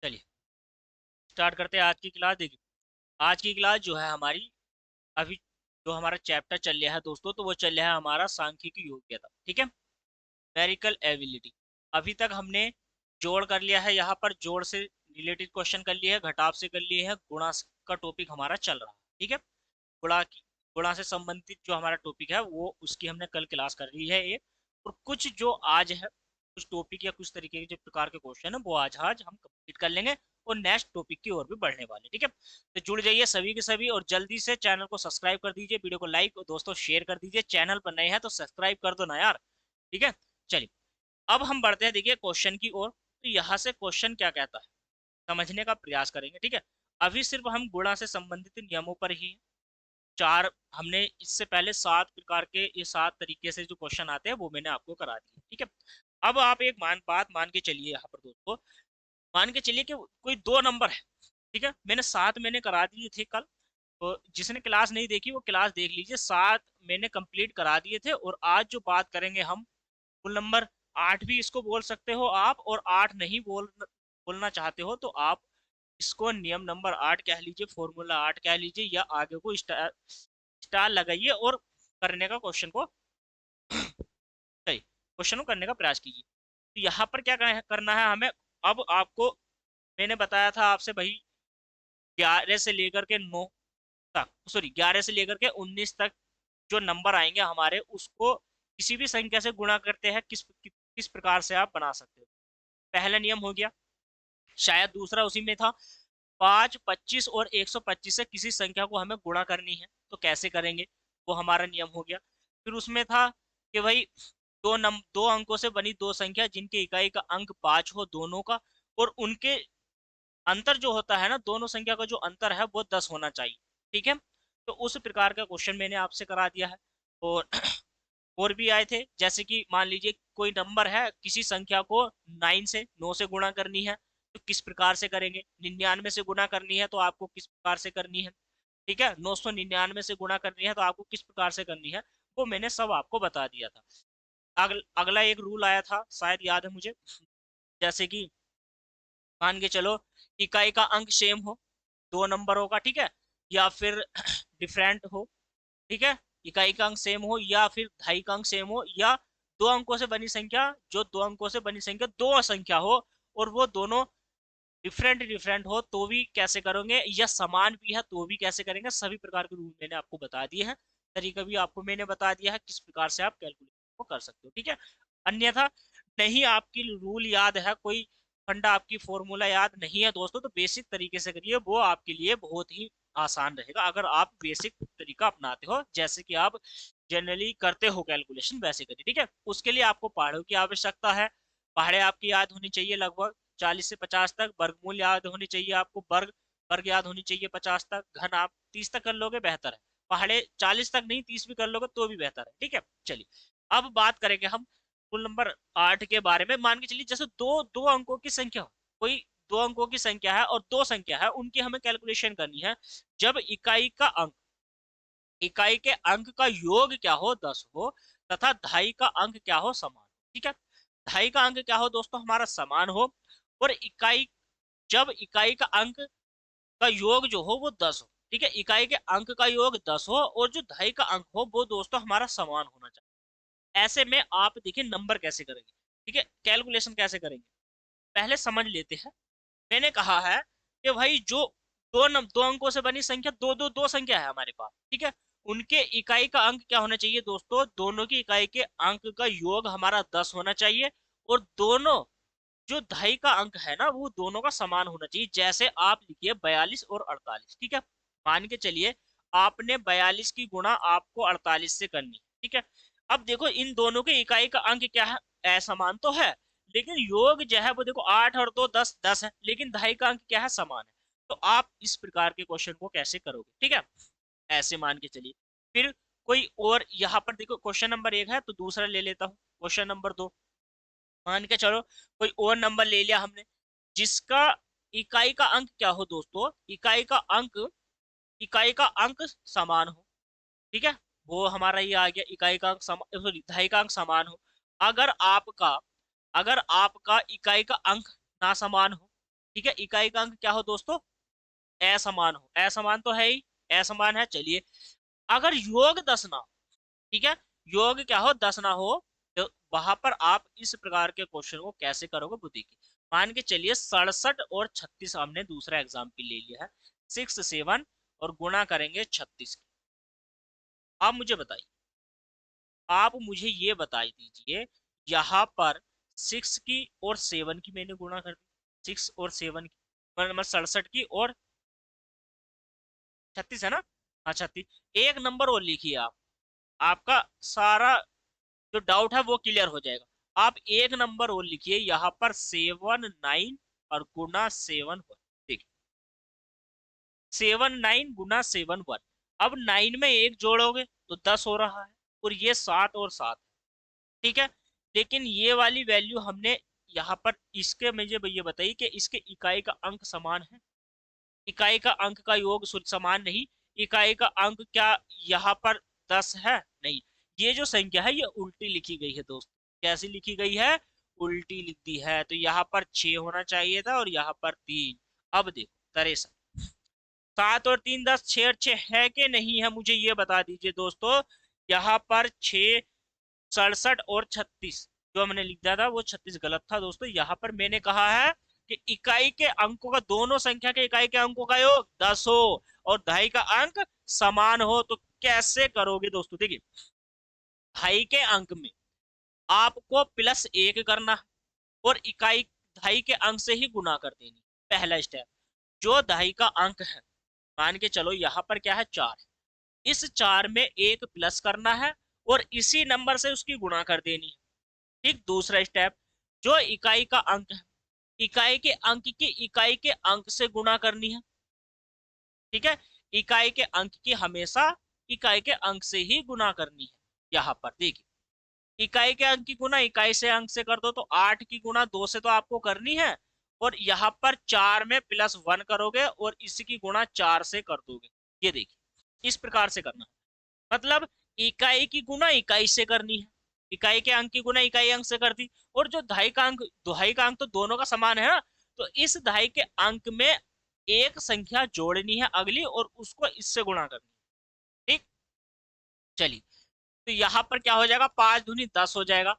चलिए स्टार्ट करते हैं आज की क्लास। देखिए आज की क्लास जो है हमारी, अभी जो हमारा चैप्टर चल रहा है दोस्तों, तो वो चल रहा है हमारा सांख्यिकी योग्यता। ठीक है, न्यूमेरिकल एबिलिटी। अभी तक हमने जोड़ कर लिया है, यहाँ पर जोड़ से रिलेटेड क्वेश्चन कर लिए है, घटाव से कर लिए है, गुणा का टॉपिक हमारा चल रहा है। ठीक है, गुणा की, गुणा से संबंधित जो हमारा टॉपिक है वो उसकी हमने कल क्लास कर ली है एक। और कुछ जो आज है, कुछ टॉपिक या कुछ तरीके के जो प्रकार के क्वेश्चन है वो आज आज हम कंप्लीट कर लेंगे और नेक्स्ट टॉपिक की ओर भी बढ़ने वाले। ठीक है, तो जुड़ जाइए सभी के सभी और जल्दी से चैनल को सब्सक्राइब कर दीजिए, वीडियो को लाइक और दोस्तों शेयर कर दीजिए। चैनल पर नए हैं तो सब्सक्राइब कर दो ना यार। ठीक है, चलिए अब हम बढ़ते हैं देखिए क्वेश्चन की ओर। तो यहाँ से क्वेश्चन क्या कहता है समझने का प्रयास करेंगे। ठीक है, अभी सिर्फ हम गुणा से संबंधित नियमों पर ही चार, हमने इससे पहले 7 प्रकार के, ये 7 तरीके से जो क्वेश्चन आते हैं वो मैंने आपको करा दिए। ठीक है, अब आप एक बात मान के चलिए यहाँ पर दोस्तों, मान के चलिए कि कोई 2 नंबर है। ठीक है, मैंने 7 मैंने करा दिए थे कल, तो जिसने क्लास नहीं देखी वो क्लास देख लीजिए। 7 मैंने कंप्लीट करा दिए थे और आज जो बात करेंगे हम फुल नंबर 8 भी इसको बोल सकते हो आप, और 8 नहीं बोलना चाहते हो तो आप इसको नियम नंबर 8 कह लीजिए, फॉर्मूला 8 कह लीजिए, या आगे को स्टार स्टार लगाइए और करने का क्वेश्चन को सही क्वेश्चन को करने का प्रयास कीजिए। तो यहाँ पर क्या करना है हमें। अब आपको मैंने बताया था आपसे भाई 11 से लेकर के 9 तक, सॉरी 11 से लेकर के 19 तक जो नंबर आएंगे हमारे, उसको किसी भी संख्या से गुणा करते हैं किस प्रकार से आप बना सकते हो। पहला नियम हो गया, शायद दूसरा उसी में था, 5, 25 और 125 से किसी संख्या को हमें गुणा करनी है तो कैसे करेंगे, वो हमारा नियम हो गया। फिर उसमें था कि भाई दो अंकों से बनी दो संख्या जिनके इकाई का अंक 5 हो दोनों का, और उनके अंतर जो होता है ना, दोनों संख्या का जो अंतर है वो 10 होना चाहिए। ठीक है, तो उस प्रकार का क्वेश्चन मैंने आपसे करा दिया है। और और भी आए थे, जैसे कि मान लीजिए कोई नंबर है, किसी संख्या को 9 से गुणा करनी है तो किस प्रकार से करेंगे, 99 से गुणा करनी है तो आपको किस प्रकार से करनी है। ठीक है, 999 से गुणा करनी है तो आपको किस प्रकार से करनी है, वो मैंने सब आपको बता दिया था। अगला एक रूल आया था, शायद याद है मुझे, जैसे कि मान के चलो इकाई का अंक सेम हो दो नंबरों का, ठीक है, या फिर डिफरेंट हो। ठीक है, इकाई का अंक सेम हो या फिर ढाई का अंक सेम हो, या दो अंकों से बनी संख्या, जो दो अंकों से बनी संख्या दो संख्या हो और वो दोनों डिफरेंट डिफरेंट हो तो भी कैसे करोगे, या समान भी है तो भी कैसे करेंगे। सभी प्रकार के रूल मैंने आपको बता दिए हैं, तरीका भी आपको मैंने बता दिया है किस प्रकार से आप कैलकुलेट को कर सकते हो। ठीक है, अन्यथा नहीं आपकी रूल याद है, कोई फंडा आपकी फॉर्मूला याद नहीं है दोस्तों, तो बेसिक तरीके से करिए, वो आपके लिए बहुत ही आसान रहेगा अगर आप बेसिक तरीका अपनाते हो, जैसे कि आप जनरली करते हो कैलकुलेशन वैसे करिए। ठीक है, उसके लिए आपको पहाड़ों की आवश्यकता है। पहाड़े आपकी याद होनी चाहिए लगभग 40 से 50 तक, वर्गमूल याद होनी चाहिए आपको, वर्ग वर्ग याद होनी चाहिए 50 तक, घन आप 30 तक कर लोगे बेहतर है, पहाड़े 40 तक नहीं 30 भी कर लोगे तो भी बेहतर है। ठीक है, चलिए अब बात करेंगे हम रूल नंबर 8 के बारे में। मान के चलिए जैसे दो दो अंकों की संख्या हो, कोई दो अंकों की संख्या है और दो संख्या है, उनकी हमें कैलकुलेशन करनी है। जब इकाई के अंक का योग क्या हो 10 हो, तथा ढाई का अंक क्या हो समान। ठीक है, ढाई का अंक क्या हो दोस्तों हमारा समान हो, और जब इकाई का अंक का योग जो हो वो 10 हो। ठीक है, इकाई के अंक का योग 10 हो और जो ढाई का अंक हो वो दोस्तों हमारा समान होना चाहिए। ऐसे में आप देखिए नंबर कैसे करेंगे, ठीक है, कैलकुलेशन कैसे करेंगे, पहले समझ लेते हैं। मैंने कहा है कि भाई जो दो अंकों से बनी संख्या, दो संख्या है हमारे पास, ठीक है, उनके इकाई का अंक क्या होना चाहिए दोस्तों, दोनों की इकाई के अंक का योग हमारा 10 होना चाहिए, और दोनों जो ढाई का अंक है ना वो दोनों का समान होना चाहिए। जैसे आप लिखिए 42 और 48। ठीक है, मान के चलिए आपने 42 की गुणा आपको 48 से करनी है। ठीक है, अब देखो इन दोनों के इकाई का अंक क्या है, असमान तो है, लेकिन योग जो है वो देखो 8 और 2 10 10 है, लेकिन ढाई का अंक क्या है, समान है। तो आप इस प्रकार के क्वेश्चन को कैसे करोगे, ठीक है, ऐसे मान के चलिए। फिर कोई और यहाँ पर देखो क्वेश्चन नंबर 1 है तो दूसरा ले लेता हूँ, क्वेश्चन नंबर 2। मान के चलो कोई और नंबर ले लिया हमने जिसका इकाई का अंक क्या हो दोस्तों, इकाई का अंक समान हो। ठीक है, वो हमारा ये आ गया, इकाई का अंक समान, सॉरी ढाई का अंक समान हो। अगर आपका अगर आपका इकाई का अंक ना समान हो, ठीक है, इकाई का अंक क्या हो दोस्तों, असमान हो, असमान तो है ही, असमान है। चलिए, अगर योग 10 ना हो, ठीक है, योग क्या हो, 10 ना हो, तो वहां पर आप इस प्रकार के क्वेश्चन को कैसे करोगे वो देखिए। मान के चलिए 67 और 36 हमने दूसरा एग्जाम्पल ले लिया है, 6 7 और गुणा करेंगे 36। आप मुझे बताइए, आप मुझे ये बता दीजिए, यहाँ पर 6 की और 7 की मैंने गुणा कर दी, 6 और 7 की, मतलब 67 की और 36 है ना, हाँ 36। एक नंबर और लिखिए आप, आपका सारा जो डाउट है वो क्लियर हो जाएगा। आप एक नंबर और लिखिए यहाँ पर 7 9 और गुना 7 1। देखिए 7 9 गुना 7 1, अब 9 में एक जोड़ोगे तो 10 हो रहा है, और ये 7 और 7, ठीक है। लेकिन ये वाली वैल्यू हमने यहाँ पर, इसके मुझे ये बताइए कि इसके इकाई का अंक समान है, इकाई का अंक का योग समान नहीं, इकाई का अंक क्या यहाँ पर 10 है, नहीं। ये जो संख्या है ये उल्टी लिखी गई है दोस्त, कैसी लिखी गई है, उल्टी लिख दी है। तो यहाँ पर 6 होना चाहिए था और यहाँ पर 3। अब देखो 63, 7 और 3 10, 6 और 6 है कि नहीं है, मुझे ये बता दीजिए दोस्तों। यहाँ पर 6, 67 और 36 जो हमने लिख दिया था वो 36 गलत था दोस्तों। यहाँ पर मैंने कहा है कि इकाई के अंकों का, दोनों संख्या के इकाई के अंकों का योग 10 हो और दहाई का अंक समान हो, तो कैसे करोगे दोस्तों। देखिए दहाई के अंक में आपको +1 करना है और इकाई दहाई के अंक से ही गुना कर देनी, पहला स्टेप। जो दहाई का अंक है, मान के चलो यहाँ पर क्या है 4, इस 4 में एक प्लस करना है और इसी नंबर से उसकी गुणा कर देनी है। ठीक, दूसरा स्टेप, जो इकाई का अंक है, इकाई के अंक की इकाई के अंक से गुणा करनी है, ठीक है। इकाई के अंक की हमेशा इकाई के अंक से ही गुणा करनी है। यहाँ पर देखिए, इकाई के अंक की गुणा इकाई से अंक से कर दो तो 8 की गुणा 2 से तो आपको करनी है, और यहाँ पर 4 में +1 करोगे और इसकी गुणा 4 से कर दोगे। ये देखिए इस प्रकार से करना, मतलब इकाई की गुणा इकाई से करनी है, इकाई के अंक की गुणा इकाई अंक से कर दी, और जो दहाई का अंक, दहाई का अंक तो दोनों का समान है ना, तो इस दहाई के अंक में एक संख्या जोड़नी है अगली और उसको इससे गुणा करनी है। ठीक, चलिए, तो यहाँ पर क्या हो जाएगा, 5 दूनी 10 हो जाएगा,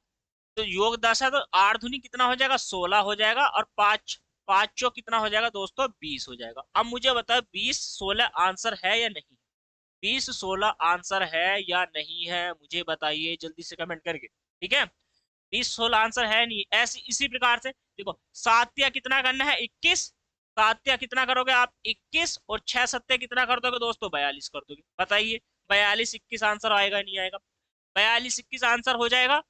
तो योग 10 है तो 8 दूनी कितना हो जाएगा, 16 हो जाएगा, और 5 5 चौ कितना हो जाएगा दोस्तों, 20 हो जाएगा। अब मुझे बताओ 20 16 आंसर है या नहीं, 20 16 आंसर है या नहीं है, मुझे बताइए जल्दी से कमेंट करके, ठीक है। 20 16 आंसर है नहीं, ऐसी इसी प्रकार से देखो, सात्या कितना करना है, 21, सात्या कितना करोगे आप, 21, और 6 7 कितना कर दोगे दोस्तों, 42 कर दोगे। बताइए 42 21 आंसर आएगा नहीं आएगा, 42 21 आंसर हो जाएगा,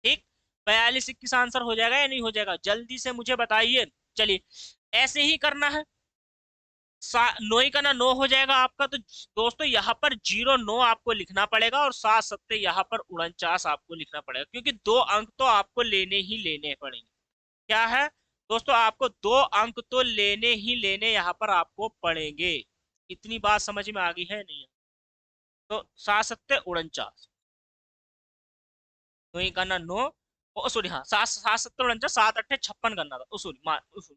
ठीक, 42 21 आंसर हो जाएगा या नहीं हो जाएगा, जल्दी से मुझे बताइए। चलिए ऐसे ही करना है, 9 का ना 9 हो जाएगा आपका, तो दोस्तों यहाँ पर 0 9 आपको लिखना पड़ेगा और 7 7 यहाँ पर 49 आपको लिखना पड़ेगा, क्योंकि 2 अंक तो आपको लेने ही लेने पड़ेंगे। क्या है दोस्तों, आपको 2 अंक तो लेने ही लेने यहाँ पर आपको पड़ेंगे। इतनी बात समझ में आ गई है नहीं, तो 7 7 49, 9 का ना 9, ओ सॉरी, हाँ 7 7 49, 7 8 56 करना था, ओ सॉरी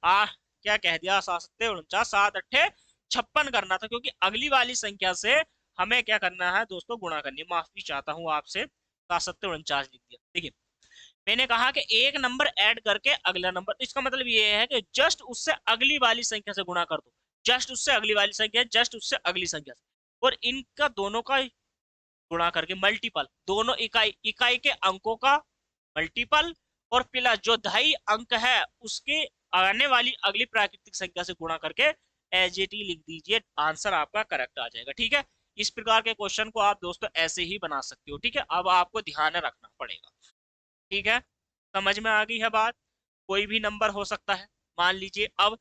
आ क्या कह दिया, 7 7 49, 7 8 56 करना था, क्योंकि अगली वाली संख्या से हमें क्या करना है दोस्तों, गुणा करनी है। माफी चाहता हूँ आपसे, 7 7 49 लिख दिया। देखिए मैंने कहा कि एक नंबर ऐड करके अगला नंबर, इसका मतलब ये है कि जस्ट उससे अगली वाली संख्या से गुणा कर दो, जस्ट उससे अगली वाली संख्या, जस्ट उससे अगली संख्या से, और इनका दोनों का गुणा करके मल्टीपल, दोनों इकाई इकाई के अंकों का मल्टीपल, और प्लस जो दहाई अंक है उसके आने वाली अगली प्राकृतिक संख्या से गुणा करके एज इट लिख दीजिए, आंसर आपका करेक्ट आ जाएगा। ठीक है, इस प्रकार के क्वेश्चन को आप दोस्तों ऐसे ही बना सकते हो। ठीक है, अब आपको ध्यान रखना पड़ेगा। ठीक है, समझ में आ गई है बात। कोई भी नंबर हो सकता है, मान लीजिए अब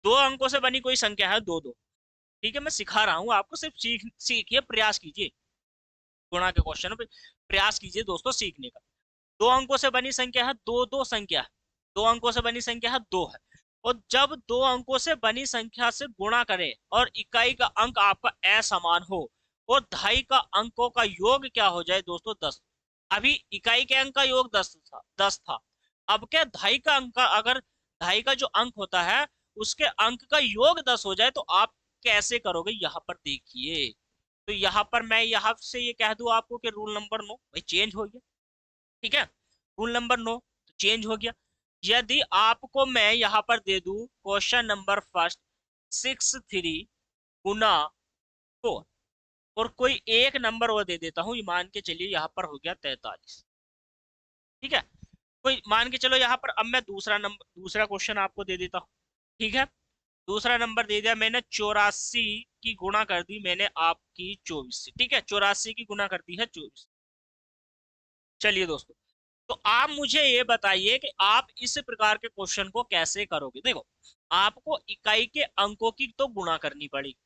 2 अंकों से बनी कोई संख्या है, 2 2, ठीक है, मैं सिखा रहा हूँ आपको, सिर्फ सीखिए, प्रयास कीजिए, गुणा के क्वेश्चन पे प्रयास कीजिए दोस्तों सीखने का। 2 अंकों से बनी संख्या है, 2 2 संख्या है, 2 अंकों से बनी संख्या है 2 है, और जब 2 अंकों से बनी संख्या से गुणा करें और इकाई का अंक आपका असमान हो और दहाई का अंकों का योग क्या हो जाए दोस्तों, 10। अभी इकाई के अंक का योग 10 था, 10 था, अब क्या दहाई का अंक का अगर ढाई का जो अंक होता है उसके अंक का योग 10 हो जाए तो आप कैसे करोगे, यहाँ पर देखिए। तो यहाँ पर मैं यहाँ से ये कह दूं आपको कि रूल नंबर 9 भाई चेंज हो गया। ठीक है, रूल नंबर 9 तो चेंज हो गया। यदि आपको मैं यहाँ पर दे दूं क्वेश्चन नंबर फर्स्ट 63 गुना 4, और कोई एक नंबर वो दे देता हूँ, मान के चलिए यहाँ पर हो गया 43। ठीक है, कोई मान के चलो यहाँ पर, अब मैं दूसरा क्वेश्चन आपको दे देता हूँ। ठीक है, दूसरा नंबर दे दिया मैंने 84 की गुणा कर दी मैंने आपकी 24 से। ठीक है, 84 की गुणा कर दी है 24। चलिए दोस्तों, तो आप मुझे ये बताइए कि आप इस प्रकार के क्वेश्चन को कैसे करोगे। देखो, आपको इकाई के अंकों की तो गुणा करनी पड़ेगी।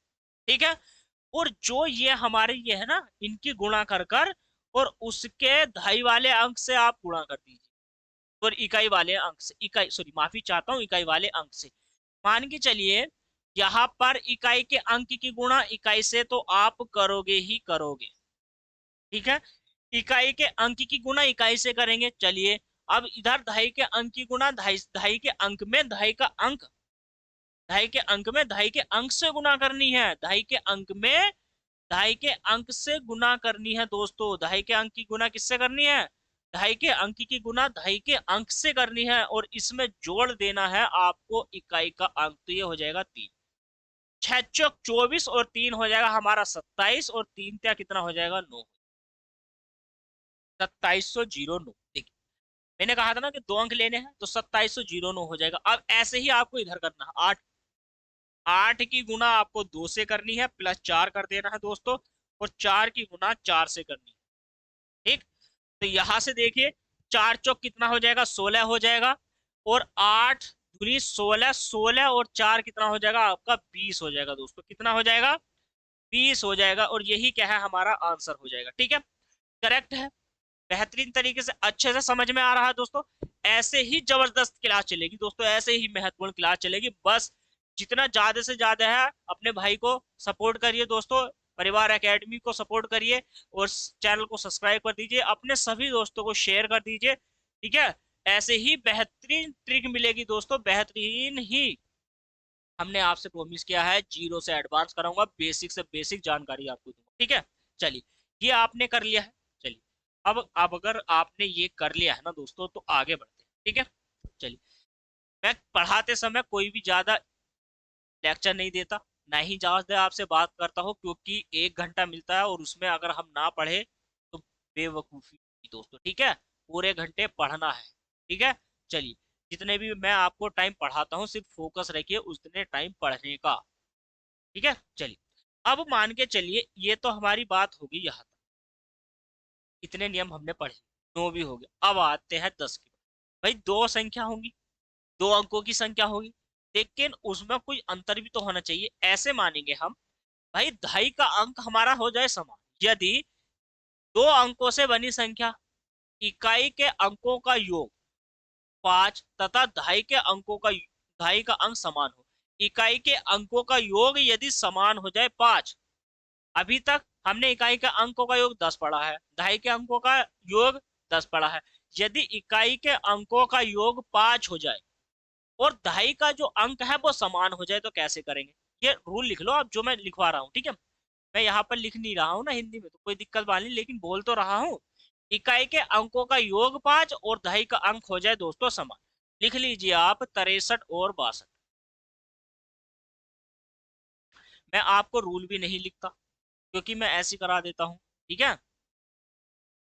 ठीक है, और जो ये हमारे ये है ना, इनकी गुणा कर कर और उसके दहाई वाले अंक से आप गुणा कर दीजिए, और इकाई वाले अंक से, इकाई सॉरी माफी चाहता हूँ, इकाई वाले अंक से। मान के चलिए यहाँ पर इकाई के अंक की गुणा इकाई से तो आप करोगे ही करोगे। ठीक है, इकाई के अंक की गुणा इकाई से करेंगे। चलिए, अब इधर दहाई के अंक की गुणा दहाई दहाई के अंक में दहाई का अंक, दहाई के अंक में दहाई के अंक से गुणा करनी है। दहाई के अंक में दहाई के अंक से गुणा करनी है दोस्तों। दहाई के अंक की गुणा किससे करनी है, दहाई के अंक की गुणा दहाई के अंक से करनी है, और इसमें जोड़ देना है आपको इकाई का अंक। तो ये हो जाएगा 3, 6 चौक 24 और 3 हो जाएगा हमारा 27, और 3 क्या कितना हो जाएगा 9, 2709। देखिए, मैंने कहा था ना कि 2 अंक लेने हैं, तो 2709 हो जाएगा। अब ऐसे ही आपको इधर करना है, 8, 8 की गुणा आपको 2 से करनी है, प्लस 4 कर देना है दोस्तों, और 4 की गुणा 4 से करनी है। ठीक, तो यहां से देखिए, 4 चौक कितना हो जाएगा 16 हो जाएगा, और 8 दूनी 16, 16 और 4 कितना हो जाएगा आपका 20 हो जाएगा दोस्तों। कितना हो जाएगा 20 हो जाएगा, और यही क्या है हमारा आंसर हो जाएगा। ठीक है, करेक्ट है, बेहतरीन तरीके से अच्छे से समझ में आ रहा है दोस्तों। ऐसे ही जबरदस्त क्लास चलेगी दोस्तों, ऐसे ही महत्वपूर्ण क्लास चलेगी। बस जितना ज्यादा से ज्यादा है अपने भाई को सपोर्ट करिए दोस्तों, परिवार एकेडमी को सपोर्ट करिए, और चैनल को सब्सक्राइब कर दीजिए, अपने सभी दोस्तों को शेयर कर दीजिए। ठीक है, ऐसे ही बेहतरीन ट्रिक मिलेगी दोस्तों, बेहतरीन ही हमने आपसे प्रॉमिस किया है, जीरो से एडवांस कराऊंगा, बेसिक से बेसिक जानकारी आपको दूंगा। ठीक है, चलिए, ये आपने कर लिया है। चलिए, अब अगर आपने ये कर लिया है ना दोस्तों, तो आगे बढ़ते हैं। ठीक है, चलिए, मैं पढ़ाते समय कोई भी ज्यादा लेक्चर नहीं देता, ना ही ज्यादा आपसे बात करता हूँ, क्योंकि 1 घंटा मिलता है, और उसमें अगर हम ना पढ़े तो बेवकूफी दोस्तों। ठीक है, पूरे घंटे पढ़ना है। ठीक है, चलिए, जितने भी मैं आपको टाइम पढ़ाता हूँ सिर्फ फोकस रखिए उतने टाइम पढ़ने का। ठीक है, चलिए, अब मान के चलिए ये तो हमारी बात होगी यहाँ तक, इतने नियम हमने पढ़े, 9 भी हो गया। अब आते हैं 10 की। भाई दो संख्या होंगी, 2 अंकों की संख्या होगी, लेकिन उसमें कोई अंतर भी तो होना चाहिए। ऐसे मानेंगे हम, भाई दहाई का अंक हमारा हो जाए समान। यदि 2 अंकों से बनी संख्या, इकाई के अंकों का योग 5 तथा दहाई का अंक समान हो, इकाई के अंकों का योग यदि समान हो जाए 5, अभी तक हमने इकाई के अंकों का योग 10 पढ़ा है, दहाई के अंकों का योग 10 पढ़ा है। यदि इकाई के अंकों का योग 5 हो जाए और दहाई का जो अंक है वो समान हो जाए, तो कैसे करेंगे। ये रूल लिख लो अब जो मैं लिखवा रहा हूँ। ठीक है, मैं यहाँ पर लिख नहीं रहा हूँ ना हिंदी में, तो कोई दिक्कत वाली नहीं, लेकिन बोल तो रहा हूँ। इकाई के अंकों का योग 5 और दहाई का अंक हो जाए दोस्तों समान, लिख लीजिए आप 63 और 62। मैं आपको रूल भी नहीं लिखता, क्योंकि मैं ऐसी करा देता हूँ। ठीक है,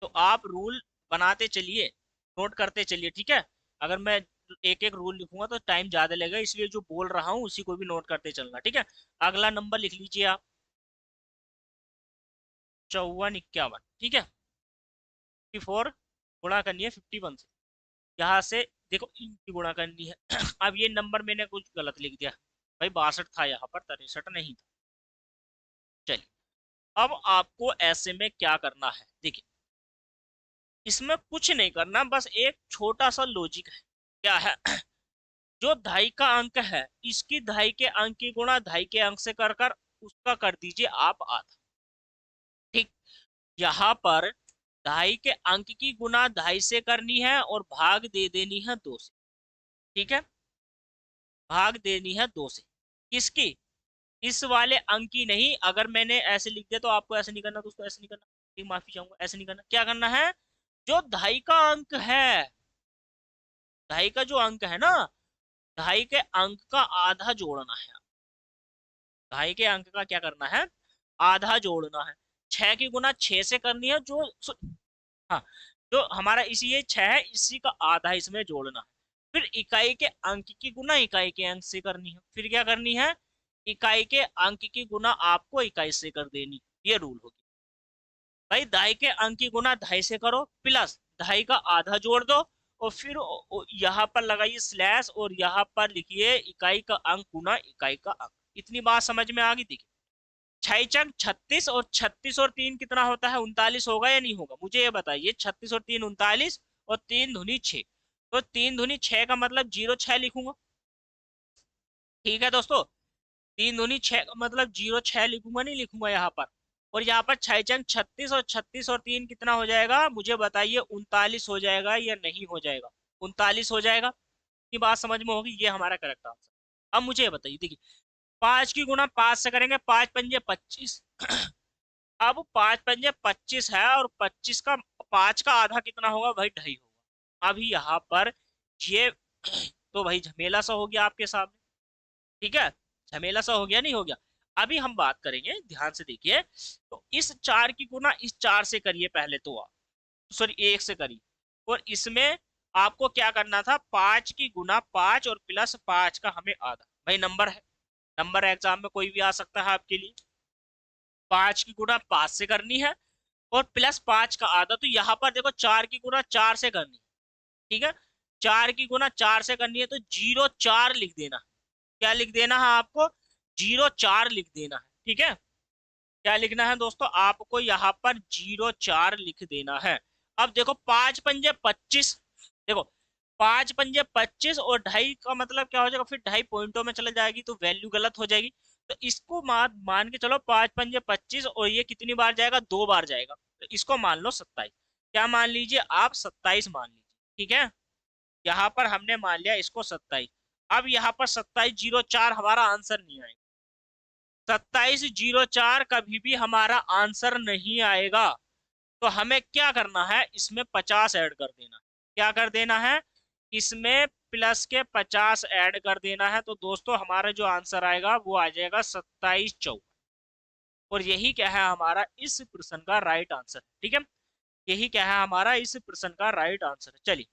तो आप रूल बनाते चलिए, नोट करते चलिए। ठीक है, अगर मैं एक एक रूल लिखूंगा तो टाइम ज्यादा लगेगा, इसलिए जो बोल रहा हूँ उसी को भी नोट करते चलना। ठीक है, अगला नंबर लिख लीजिए आप, 5451। ठीक है, 54 गुणा करनी है 51 से, यहाँ से देखो इनकी गुणा करनी है। अब ये नंबर मैंने कुछ गलत लिख दिया भाई, 62 था यहाँ पर, 63 नहीं था। चलिए, अब आपको ऐसे में क्या करना है, देखिए, इसमें कुछ नहीं करना, बस एक छोटा सा लॉजिक है। क्या है, जो दहाई का अंक है इसकी दहाई के अंक की गुणा दहाई के अंक से कर कर उसका कर दीजिए आप आधा। ठीक, यहाँ पर दहाई के अंक की गुणा दहाई से करनी है और भाग दे देनी है 2 से। ठीक है, भाग देनी है 2 से। किसकी? इस वाले अंक की नहीं। अगर मैंने ऐसे लिख दिया तो आपको ऐसे नहीं करना दोस्तों, ऐसे नहीं करना, ठीक, माफी चाहूंगा, ऐसे नहीं करना। क्या करना है? जो दहाई का अंक है, दहाई का जो अंक है ना, दहाई के अंक का आधा जोड़ना है। दहाई के अंक का क्या करना है? आधा जोड़ना है। 6 की गुना 6 से करनी है, हाँ, जो हमारा इसी ये 6 है, इसी का आधा इसमें जोड़ना है। फिर इकाई के अंक की गुना इकाई के अंक से करनी है। फिर क्या करनी है? इकाई के अंक की गुना आपको इकाई से कर देनी। ये रूल होगी भाई। दहाई के अंक की गुना दहाई से करो, प्लस दहाई का आधा जोड़ दो, और फिर यहाँ पर लगाइए स्लैश, और यहाँ पर लिखिए इकाई का अंक गुना इकाई का अंक। इतनी बात समझ में आ गई? देखिए, छह चंग 36, और 36 और 3 कितना होता है? 39 होगा या नहीं होगा? मुझे ये बताइए। 36 और 3 39, और 3 धुनी 6। तो 3 धुनी 6 का मतलब 06 लिखूंगा। ठीक है दोस्तों, 3 दूनी 6 का मतलब 06 लिखूंगा, नहीं लिखूंगा यहाँ पर। और यहाँ पर 6 चंग 36, और 36 और 3 कितना हो जाएगा? मुझे बताइए, 39 हो जाएगा या नहीं हो जाएगा? 39 हो जाएगा। ये बात समझ में होगी, ये हमारा करेक्ट आंसर। अब मुझे ये बताइए, देखिए, 5 की गुना 5 से करेंगे, 5 पंजे 25। अब 5 पंजे 25 है, और 25 का 5 का आधा कितना होगा भाई? 2.5 होगा। अभी यहाँ पर ये तो भाई झमेला सा हो गया आपके सामने। ठीक है, झमेला सा हो गया, नहीं हो गया? अभी हम बात करेंगे, ध्यान से देखिए। तो इस 4 की गुना इस 4 से करिए पहले तो आप, सॉरी 1 से करिए। और इसमें आपको क्या करना था? 5 की गुना 5 और प्लस 5 का हमें आधा। भाई नंबर है, नंबर एग्जाम में कोई भी आ सकता है आपके लिए। 5 की गुना 5 से करनी है, और प्लस 5 का आधा। तो यहाँ पर देखो, 4 की गुना 4 से करनी है। ठीक है, 4 की गुना 4 से करनी है, तो 04 लिख देना। क्या लिख देना है आपको? 04 लिख देना है। ठीक है, क्या लिखना है दोस्तों? आपको यहाँ पर 04 लिख देना है। अब देखो, 5 पंजे 25, देखो 5 पंजे 25, और 2.5 का मतलब क्या हो जाएगा? फिर 2.5 पॉइंटों में चला जाएगी, तो वैल्यू गलत हो जाएगी। तो इसको मान के चलो, 5 पंजे 25, और ये कितनी बार जाएगा? 2 बार जाएगा। तो इसको मान लो 27। क्या मान लीजिए आप? 27 मान लीजिए। ठीक है, यहाँ पर हमने मान लिया इसको 27। अब यहाँ पर 2704 हमारा आंसर नहीं आएगा। 2704 कभी भी हमारा आंसर नहीं आएगा। तो हमें क्या करना है? इसमें 50 ऐड कर देना। क्या कर देना है? इसमें प्लस के 50 ऐड कर देना है। तो दोस्तों, हमारा जो आंसर आएगा वो आ जाएगा 2754। और यही क्या है हमारा इस प्रश्न का राइट आंसर। ठीक है, यही क्या है हमारा इस प्रश्न का राइट आंसर। चलिए,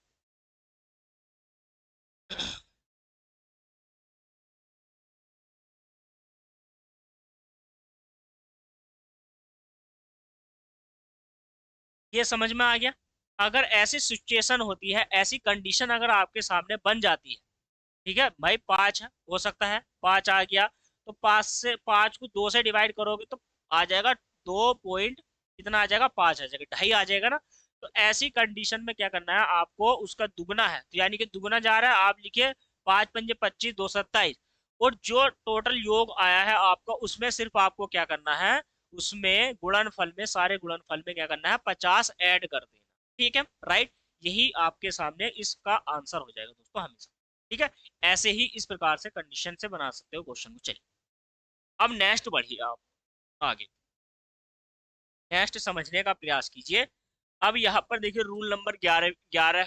ये समझ में आ गया? अगर ऐसी सिचुएशन होती है, ऐसी कंडीशन अगर आपके सामने बन जाती है, ठीक है भाई, 5 है, हो सकता है 5 आ गया, तो 5 को 2 से डिवाइड करोगे तो आ जाएगा 2 पॉइंट, कितना आ जाएगा? 5 आ जाएगा, 2.5 आ जाएगा ना। तो ऐसी कंडीशन में क्या करना है आपको? उसका दुगना है, तो यानी कि दुगना जा रहा है, आप लिखिए 5 पंजे 25, 2 27। और जो टोटल योग आया है आपका, उसमें सिर्फ आपको क्या करना है? उसमें गुणनफल में, सारे गुणनफल में क्या करना है? 50 ऐड कर देना। ठीक है, राइट। यही आपके सामने इसका आंसर हो जाएगा दोस्तों, हमेशा। ठीक है, ऐसे ही इस प्रकार से कंडीशन से बना सकते हो क्वेश्चन को। चलिए, अब नेक्स्ट बढ़िए आप आगे, नेक्स्ट समझने का प्रयास कीजिए। अब यहाँ पर देखिए, रूल नंबर 11 11।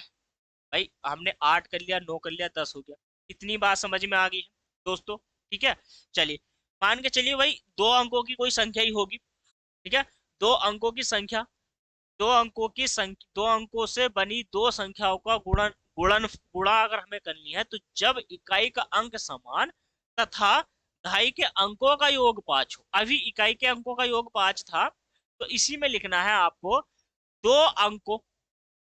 भाई हमने 8 कर लिया, 9 कर लिया, 10 हो गया। इतनी बात समझ में आ गई है दोस्तों? ठीक है, चलिए, मान के चलिए भाई, 2 अंकों की कोई संख्या ही होगी। ठीक है, 2 अंकों की संख्या, 2 अंकों से बनी 2 संख्याओं का गुणन गुणन गुणा अगर हमें करनी है, तो जब इकाई का अंक समान तथा दहाई के अंकों का योग 5 हो। अभी इकाई के अंकों का योग 5 था, तो इसी में लिखना है आपको, दो अंकों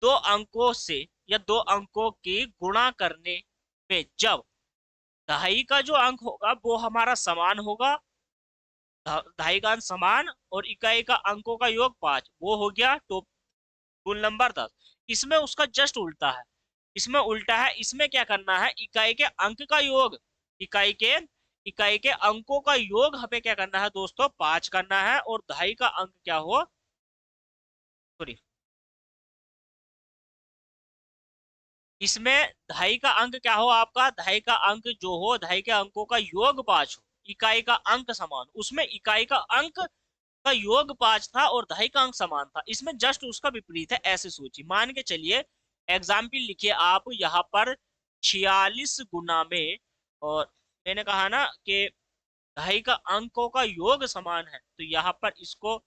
दो अंकों से या 2 अंकों की गुणा करने में जब दहाई का जो अंक होगा वो हमारा समान होगा, दहाई का अंक समान, और इकाई का अंकों का योग 5, वो हो गया तो रूल नंबर 10। इसमें उसका जस्ट उल्टा है, इसमें उल्टा है। इसमें क्या करना है? इकाई के अंक का योग, इकाई के इकाई के अंकों का योग हमें क्या करना है दोस्तों? 5 करना है। और दहाई का अंक क्या हो, सॉरी, इसमें ढाई का अंक क्या हो आपका, ढाई का अंक जो हो, ढाई के अंकों का योग 5 हो, इकाई का अंक समान, उसमें इकाई का अंक का योग 5 था और ढाई का अंक समान था, इसमें जस्ट उसका विपरीत है। ऐसे सोचिए, मान के चलिए एग्जाम्पल लिखिए आप यहाँ पर 46 गुना में, और मैंने कहा ना कि ढाई का अंकों का योग समान है, तो यहाँ पर इसको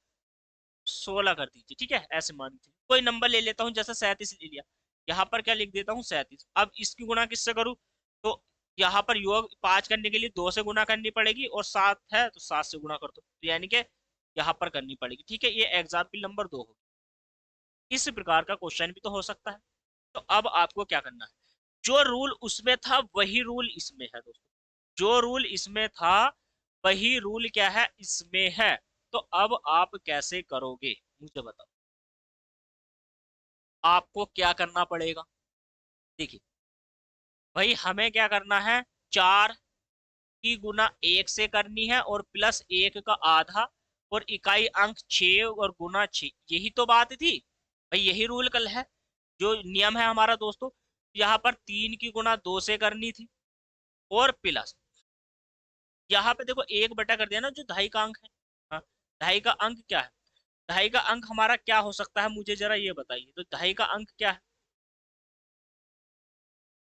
16 कर दीजिए, ठीक है। ऐसे मान लीजिए कोई नंबर ले लेता हूँ, जैसे 37 ले लिया, यहाँ पर क्या लिख देता हूँ 37। अब इसकी गुणा किससे करूँ, तो यहाँ पर योग 5 करने के लिए 2 से गुणा करनी पड़ेगी, और 7 है तो 7 से गुणा कर दो, तो यानी कि यहाँ पर करनी पड़ेगी, ठीक है। ये एग्जाम्पल नंबर 2 हो। इस प्रकार का क्वेश्चन भी तो हो सकता है। तो अब आपको क्या करना है, जो रूल उसमें था वही रूल इसमें है दोस्तों, जो रूल इसमें था वही रूल क्या है, इसमें है। तो अब आप कैसे करोगे मुझे बताओ, आपको क्या करना पड़ेगा। देखिए भाई, हमें क्या करना है, 4 की गुना 1 से करनी है और प्लस 1 का आधा, और इकाई अंक 6 और गुना 6, यही तो बात थी भाई, यही रूल कल है, जो नियम है हमारा दोस्तों। यहाँ पर 3 की गुना 2 से करनी थी, और प्लस यहाँ पे देखो 1 बटा कर दिया ना, जो ढाई का अंक है। हाँ, ढाई का अंक क्या है, ढाई का अंक हमारा क्या हो सकता है, मुझे जरा ये बताइए, तो ढाई का अंक क्या है।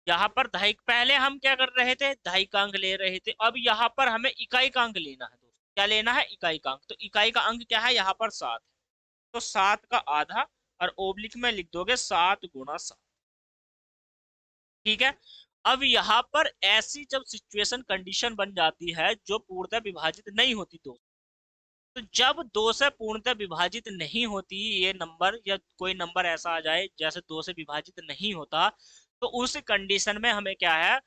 यहाँ पर ढाई, पहले हम क्या कर रहे थे, ढाई का अंक ले रहे थे, अब यहाँ पर हमें इकाई का अंक लेना है दोस्तों। क्या लेना है, इकाई का अंक। तो इकाई का अंक क्या है, यहाँ पर 7 है, तो 7 का आधा, और ओब्लिक में लिख दोगे 7 गुना 7, ठीक है। अब यहाँ पर ऐसी जब सिचुएशन कंडीशन बन जाती है जो पूर्णतः विभाजित नहीं होती दोस्तों, तो जब 2 से पूर्णतः विभाजित नहीं होती ये नंबर, या कोई नंबर ऐसा आ जाए जैसे 2 से विभाजित नहीं होता, तो उस कंडीशन में हमें क्या है,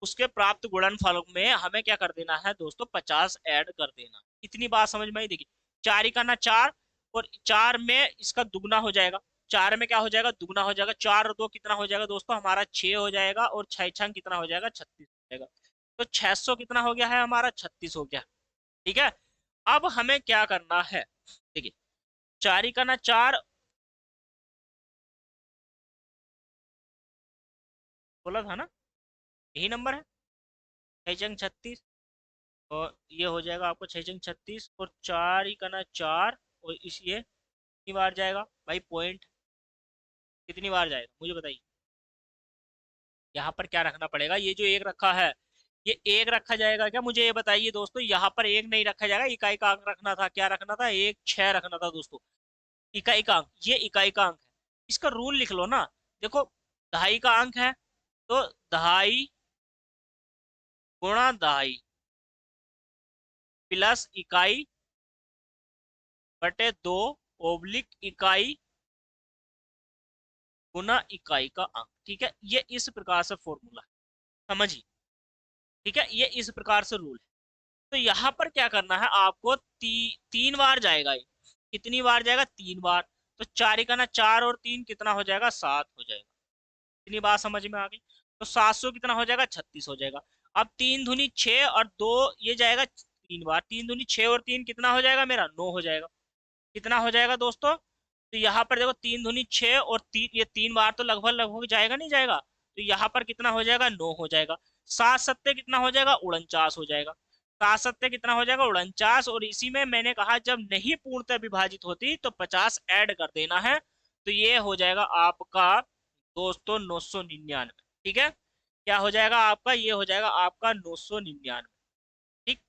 उसके प्राप्त गुणनफल में हमें क्या कर देना है दोस्तों, 50 ऐड कर देना। इतनी बात समझ में आई। देखिए 4 का ना 4, और 4 में इसका दुगना हो जाएगा, 4 में क्या हो जाएगा, दुगना हो जाएगा, 4 और 2 कितना हो जाएगा दोस्तों, हमारा 6 हो जाएगा, और 6 6 कितना हो जाएगा, 36 हो जाएगा। तो 600 कितना हो गया है हमारा, 36 हो गया, ठीक है। अब हमें क्या करना है, देखिए 4 का ना 4, बोला था ना, यही नंबर है, 6 छंग 36, और ये हो जाएगा आपको 6 छंग 36, और 4 का ना 4, और इस ये कितनी बार जाएगा भाई, पॉइंट कितनी बार जाएगा मुझे बताइए। यहाँ पर क्या रखना पड़ेगा, ये जो एक रखा है, ये एक रखा जाएगा क्या, मुझे ये बताइए दोस्तों। यहाँ पर एक नहीं रखा जाएगा, इकाई का अंक रखना था, क्या रखना था, 1 6 रखना था दोस्तों, इकाई का अंक, ये इकाई का अंक है। इसका रूल लिख लो ना, देखो ढाई का अंक है, तो ढाई गुणा ढाई प्लस इकाई बटे 2 ओब्लिक इकाई गुना इकाई का अंक, ठीक है। ये इस प्रकार से फॉर्मूला है, समझिए, ठीक है, ये इस प्रकार से रूल है। तो यहाँ पर क्या करना है आपको, 3 बार जाएगा ये, कितनी बार जाएगा, 3 बार। तो 4 का ना 4 और 3 कितना हो जाएगा, 7 हो जाएगा। इतनी बात समझ में आ गई। तो 700 कितना हो जाएगा, 36 हो जाएगा। अब 3 दूनी 6 और 2, ये जाएगा 3 बार, 3 दूनी 6 और 3 कितना हो जाएगा मेरा, 9 हो जाएगा। कितना हो जाएगा दोस्तों, तो यहाँ पर देखो 3 दूनी 6 और 3, ये 3 बार तो लगभग लगभग जाएगा, नहीं जाएगा, तो यहाँ पर कितना हो जाएगा, 9 हो जाएगा। 7 सत्ते कितना हो जाएगा, 49 हो जाएगा। 7 सत्ते कितना हो जाएगा, 49, और इसी में मैंने कहा जब नहीं पूर्णतः विभाजित होती तो 50 ऐड कर देना है, तो ये हो जाएगा आपका दोस्तों 999, ठीक है। क्या हो जाएगा आपका, ये हो जाएगा आपका 999, ठीक।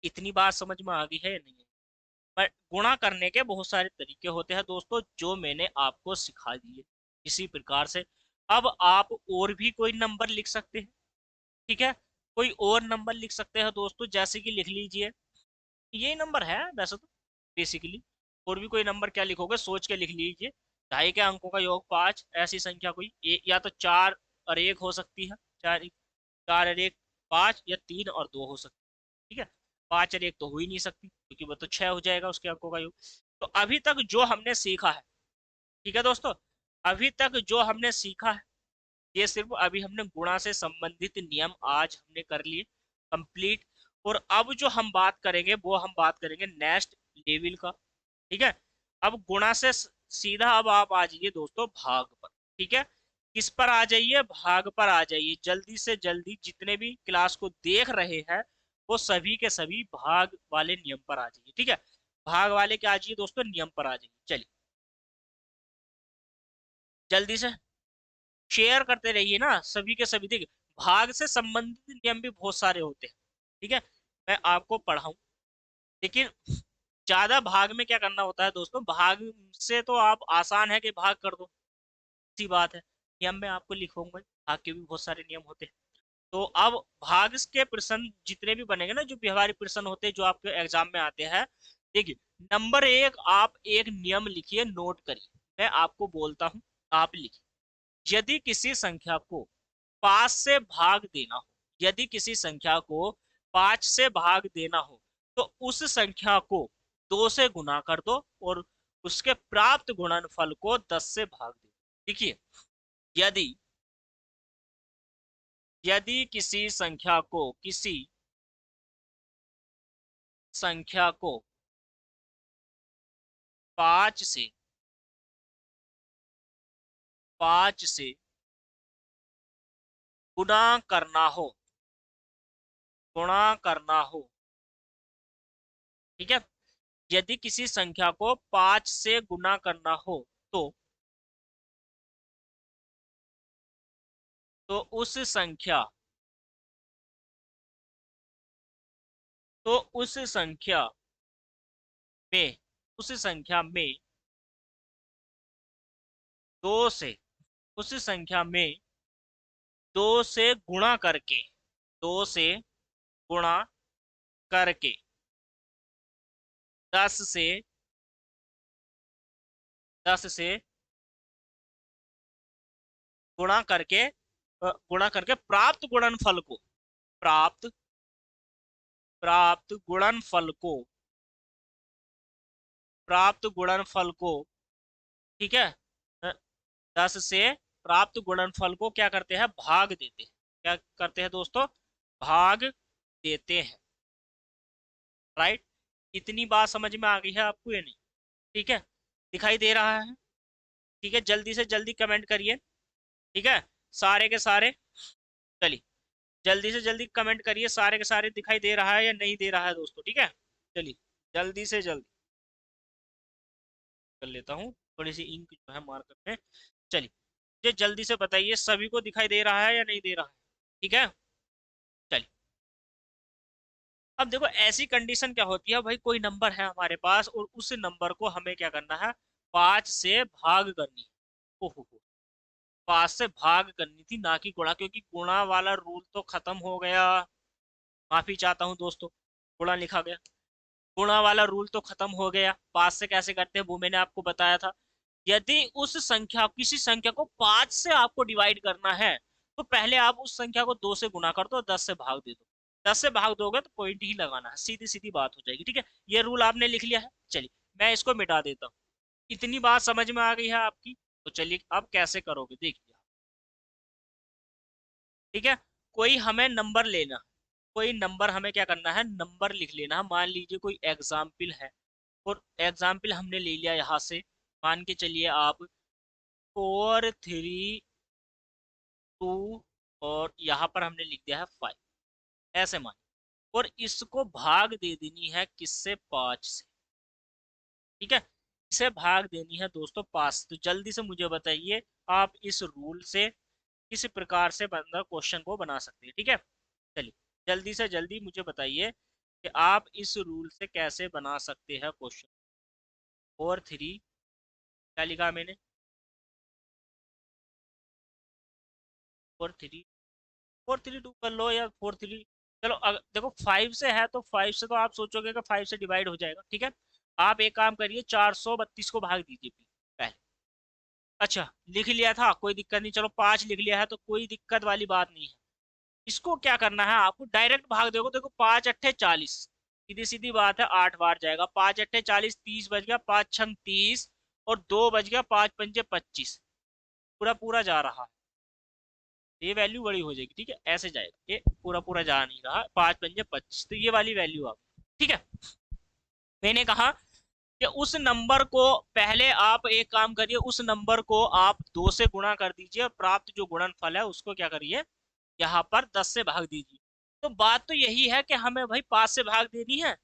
इतनी बात समझ में आ गई है या नहीं है। पर गुणा करने के बहुत सारे तरीके होते हैं दोस्तों, जो मैंने आपको सिखा दिए इसी प्रकार से। अब आप और भी कोई नंबर लिख सकते हैं, ठीक है, कोई और नंबर लिख सकते हैं दोस्तों, जैसे कि लिख लीजिए, ये नंबर है वैसे तो बेसिकली, और भी कोई नंबर क्या लिखोगे सोच के लिख लीजिए। ढाई के अंकों का योग 5, ऐसी संख्या कोई या तो 4 और 1 हो सकती है, 4 4 और 1 5, या 3 और 2 हो सकती है, ठीक है। 5 और 1 तो हो ही नहीं सकती, क्योंकि वो तो 6 हो जाएगा उसके अंकों का योग। तो अभी तक जो हमने सीखा है, ठीक है दोस्तों, अभी तक जो हमने सीखा है, ये सिर्फ अभी हमने गुणा से संबंधित नियम आज हमने कर लिए कंप्लीट। और अब जो हम बात करेंगे वो हम बात करेंगे नेक्स्ट लेवल का, ठीक है। अब गुणा से सीधा अब आप आ जाइए दोस्तों भाग पर, ठीक है। किस पर आ जाइए, भाग पर आ जाइए। जल्दी से जल्दी जितने भी क्लास को देख रहे हैं वो सभी के सभी भाग वाले नियम पर आ जाइए, ठीक है। भाग वाले क्या आ जाइए दोस्तों, नियम पर आ जाइए। चलिए जल्दी से शेयर करते रहिए ना सभी के सभी। देखिए भाग से संबंधित नियम भी बहुत सारे होते हैं, ठीक है। मैं आपको पढ़ाऊं, लेकिन ज्यादा भाग में क्या करना होता है दोस्तों, भाग से तो आप आसान है कि भाग कर दो, सी बात है। नियम में आपको लिखूंगा, भाग के भी बहुत सारे नियम होते हैं। तो अब भाग के प्रश्न जितने भी बनेंगे ना, जो व्यवहारिक प्रश्न होते हैं जो आपके एग्जाम में आते हैं, देखिए नंबर एक, आप एक नियम लिखिए, नोट करिए। मैं आपको बोलता हूँ, आप लिखिए। यदि किसी संख्या को 5 से भाग देना हो, यदि किसी संख्या को 5 से भाग देना हो, तो उस संख्या को 2 से गुना कर दो और उसके प्राप्त गुणनफल को 10 से भाग दो। देखिए यदि यदि किसी संख्या को 5 से 5 से गुना करना हो, गुणा करना हो, ठीक है। यदि किसी संख्या को 5 से गुना करना हो तो तो उस संख्या तो में उस संख्या में दो से उस संख्या में 2 से गुणा करके 2 से गुणा करके 10 से 10 से गुणा करके प्राप्त गुणनफल को प्राप्त प्राप्त गुणनफल को प्राप्त गुणनफल को ठीक है, 10 से प्राप्त गुणनफल को क्या करते हैं, भाग देते हैं। क्या करते हैं दोस्तों, भाग देते हैं। राइट, इतनी बात समझ में आ गई है आपको या नहीं? ठीक है, दिखाई दे रहा है? ठीक है, जल्दी से जल्दी कमेंट करिए, ठीक है, सारे के सारे। चलिए जल्दी से जल्दी कमेंट करिए, सारे के सारे दिखाई दे रहा है या नहीं दे रहा है दोस्तों, ठीक है। चलिए जल्दी से जल्दी कर लेता हूँ, थोड़ी सी इंक जो है मार्कर में। चलिए ये जल्दी से बताइए, सभी को दिखाई दे रहा है या नहीं दे रहा है? ठीक है, चलिए। अब देखो ऐसी कंडीशन क्या होती है भाई, कोई नंबर है हमारे पास और उस नंबर को हमें क्या करना है, 5 से भाग करनी है। ओहो, 5 से भाग करनी थी ना कि गुणा, क्योंकि गुणा वाला रूल तो खत्म हो गया। माफी चाहता हूँ दोस्तों, गुणा लिखा गया, गुणा वाला रूल तो खत्म हो गया। 5 से कैसे करते हैं वो मैंने आपको बताया था। यदि उस संख्या, किसी संख्या को 5 से आपको डिवाइड करना है, तो पहले आप उस संख्या को 2 से गुना कर दो, 10 से भाग दे दो। 10 से भाग दोगे तो पॉइंट ही लगाना है, सीधी सीधी बात हो जाएगी, ठीक है। ये रूल आपने लिख लिया है, चलिए मैं इसको मिटा देता हूँ। इतनी बात समझ में आ गई है आपकी? तो चलिए अब कैसे करोगे देखिए, ठीक है। कोई हमें नंबर लेना, कोई नंबर हमें क्या करना है, नंबर लिख लेना है। मान लीजिए कोई एग्जाम्पल है, और एग्जाम्पल हमने ले लिया यहाँ से, मान के चलिए आप 4 3 2, और यहाँ पर हमने लिख दिया है 5, ऐसे मान। और इसको भाग दे देनी है किससे, 5 से, ठीक है। इसे भाग देनी है दोस्तों 5। तो जल्दी से मुझे बताइए, आप इस रूल से किस प्रकार से बंदा क्वेश्चन को बना सकते हैं, ठीक है। चलिए जल्दी से जल्दी मुझे बताइए कि आप इस रूल से कैसे बना सकते हैं क्वेश्चन। 4 3, क्या लिखा मैंने, 4 3, 4 3 2 कर लो या 4 3। चलो देखो 5 से है तो 5 से तो आप सोचोगे कि 5 से डिवाइड हो जाएगा, ठीक है। आप एक काम करिए, 432 को भाग दीजिए पहले। अच्छा लिख लिया था, कोई दिक्कत नहीं, चलो 5 लिख लिया है तो कोई दिक्कत वाली बात नहीं है। इसको क्या करना है, आपको डायरेक्ट भाग दोगे, देखो 5 8 40, सीधी सीधी बात है, 8 बार जाएगा। 5 8 40, 30 बज गया, 5 6 30, और 2 बज गया, 5 5 25, पूरा पूरा जा रहा है। ये वैल्यू बड़ी हो जाएगी, ठीक है, ऐसे जाएगा, ये पूरा पूरा जा नहीं रहा, 5 5 25, तो ये वाली वैल्यू आ गई, ठीक है। मैंने कहा कि उस नंबर को पहले आप एक काम करिए, उस नंबर को आप 2 से गुणा कर दीजिए और प्राप्त जो गुणनफल है उसको क्या करिए, यहाँ पर 10 से भाग दीजिए। तो बात तो यही है कि हमें भाई 5 से भाग देनी है,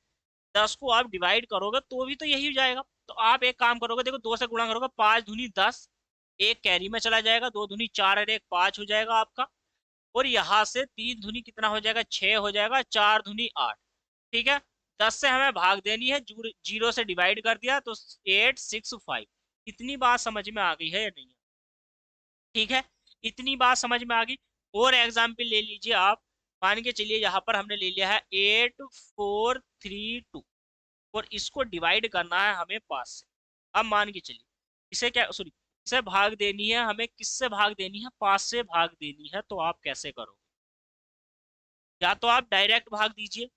10 को आप डिवाइड करोगे तो भी तो यही हो जाएगा। तो आप एक काम करोगे, देखो 2 से गुणा करोगे, 5 दूनी 10, एक कैरी में चला जाएगा, 2 दूनी 4 और एक 5 हो जाएगा आपका। और यहाँ से 3 दूनी कितना हो जाएगा, 6 हो जाएगा, 4 दूनी 8। ठीक है, 10 से हमें भाग देनी है, जीरो से डिवाइड कर दिया तो 865। इतनी बात समझ में आ गई है या नहीं? ठीक है, इतनी बात समझ में आ गई। और एग्जाम्पल ले लीजिए आप, मान के चलिए यहाँ पर हमने ले लिया है 8432 और इसको डिवाइड करना है हमें 5 से। अब मान के चलिए इसे क्या, सॉरी, इसे भाग देनी है हमें, किससे भाग देनी है, 5 से भाग देनी है। तो आप कैसे करोगे? या तो आप डायरेक्ट भाग दीजिए,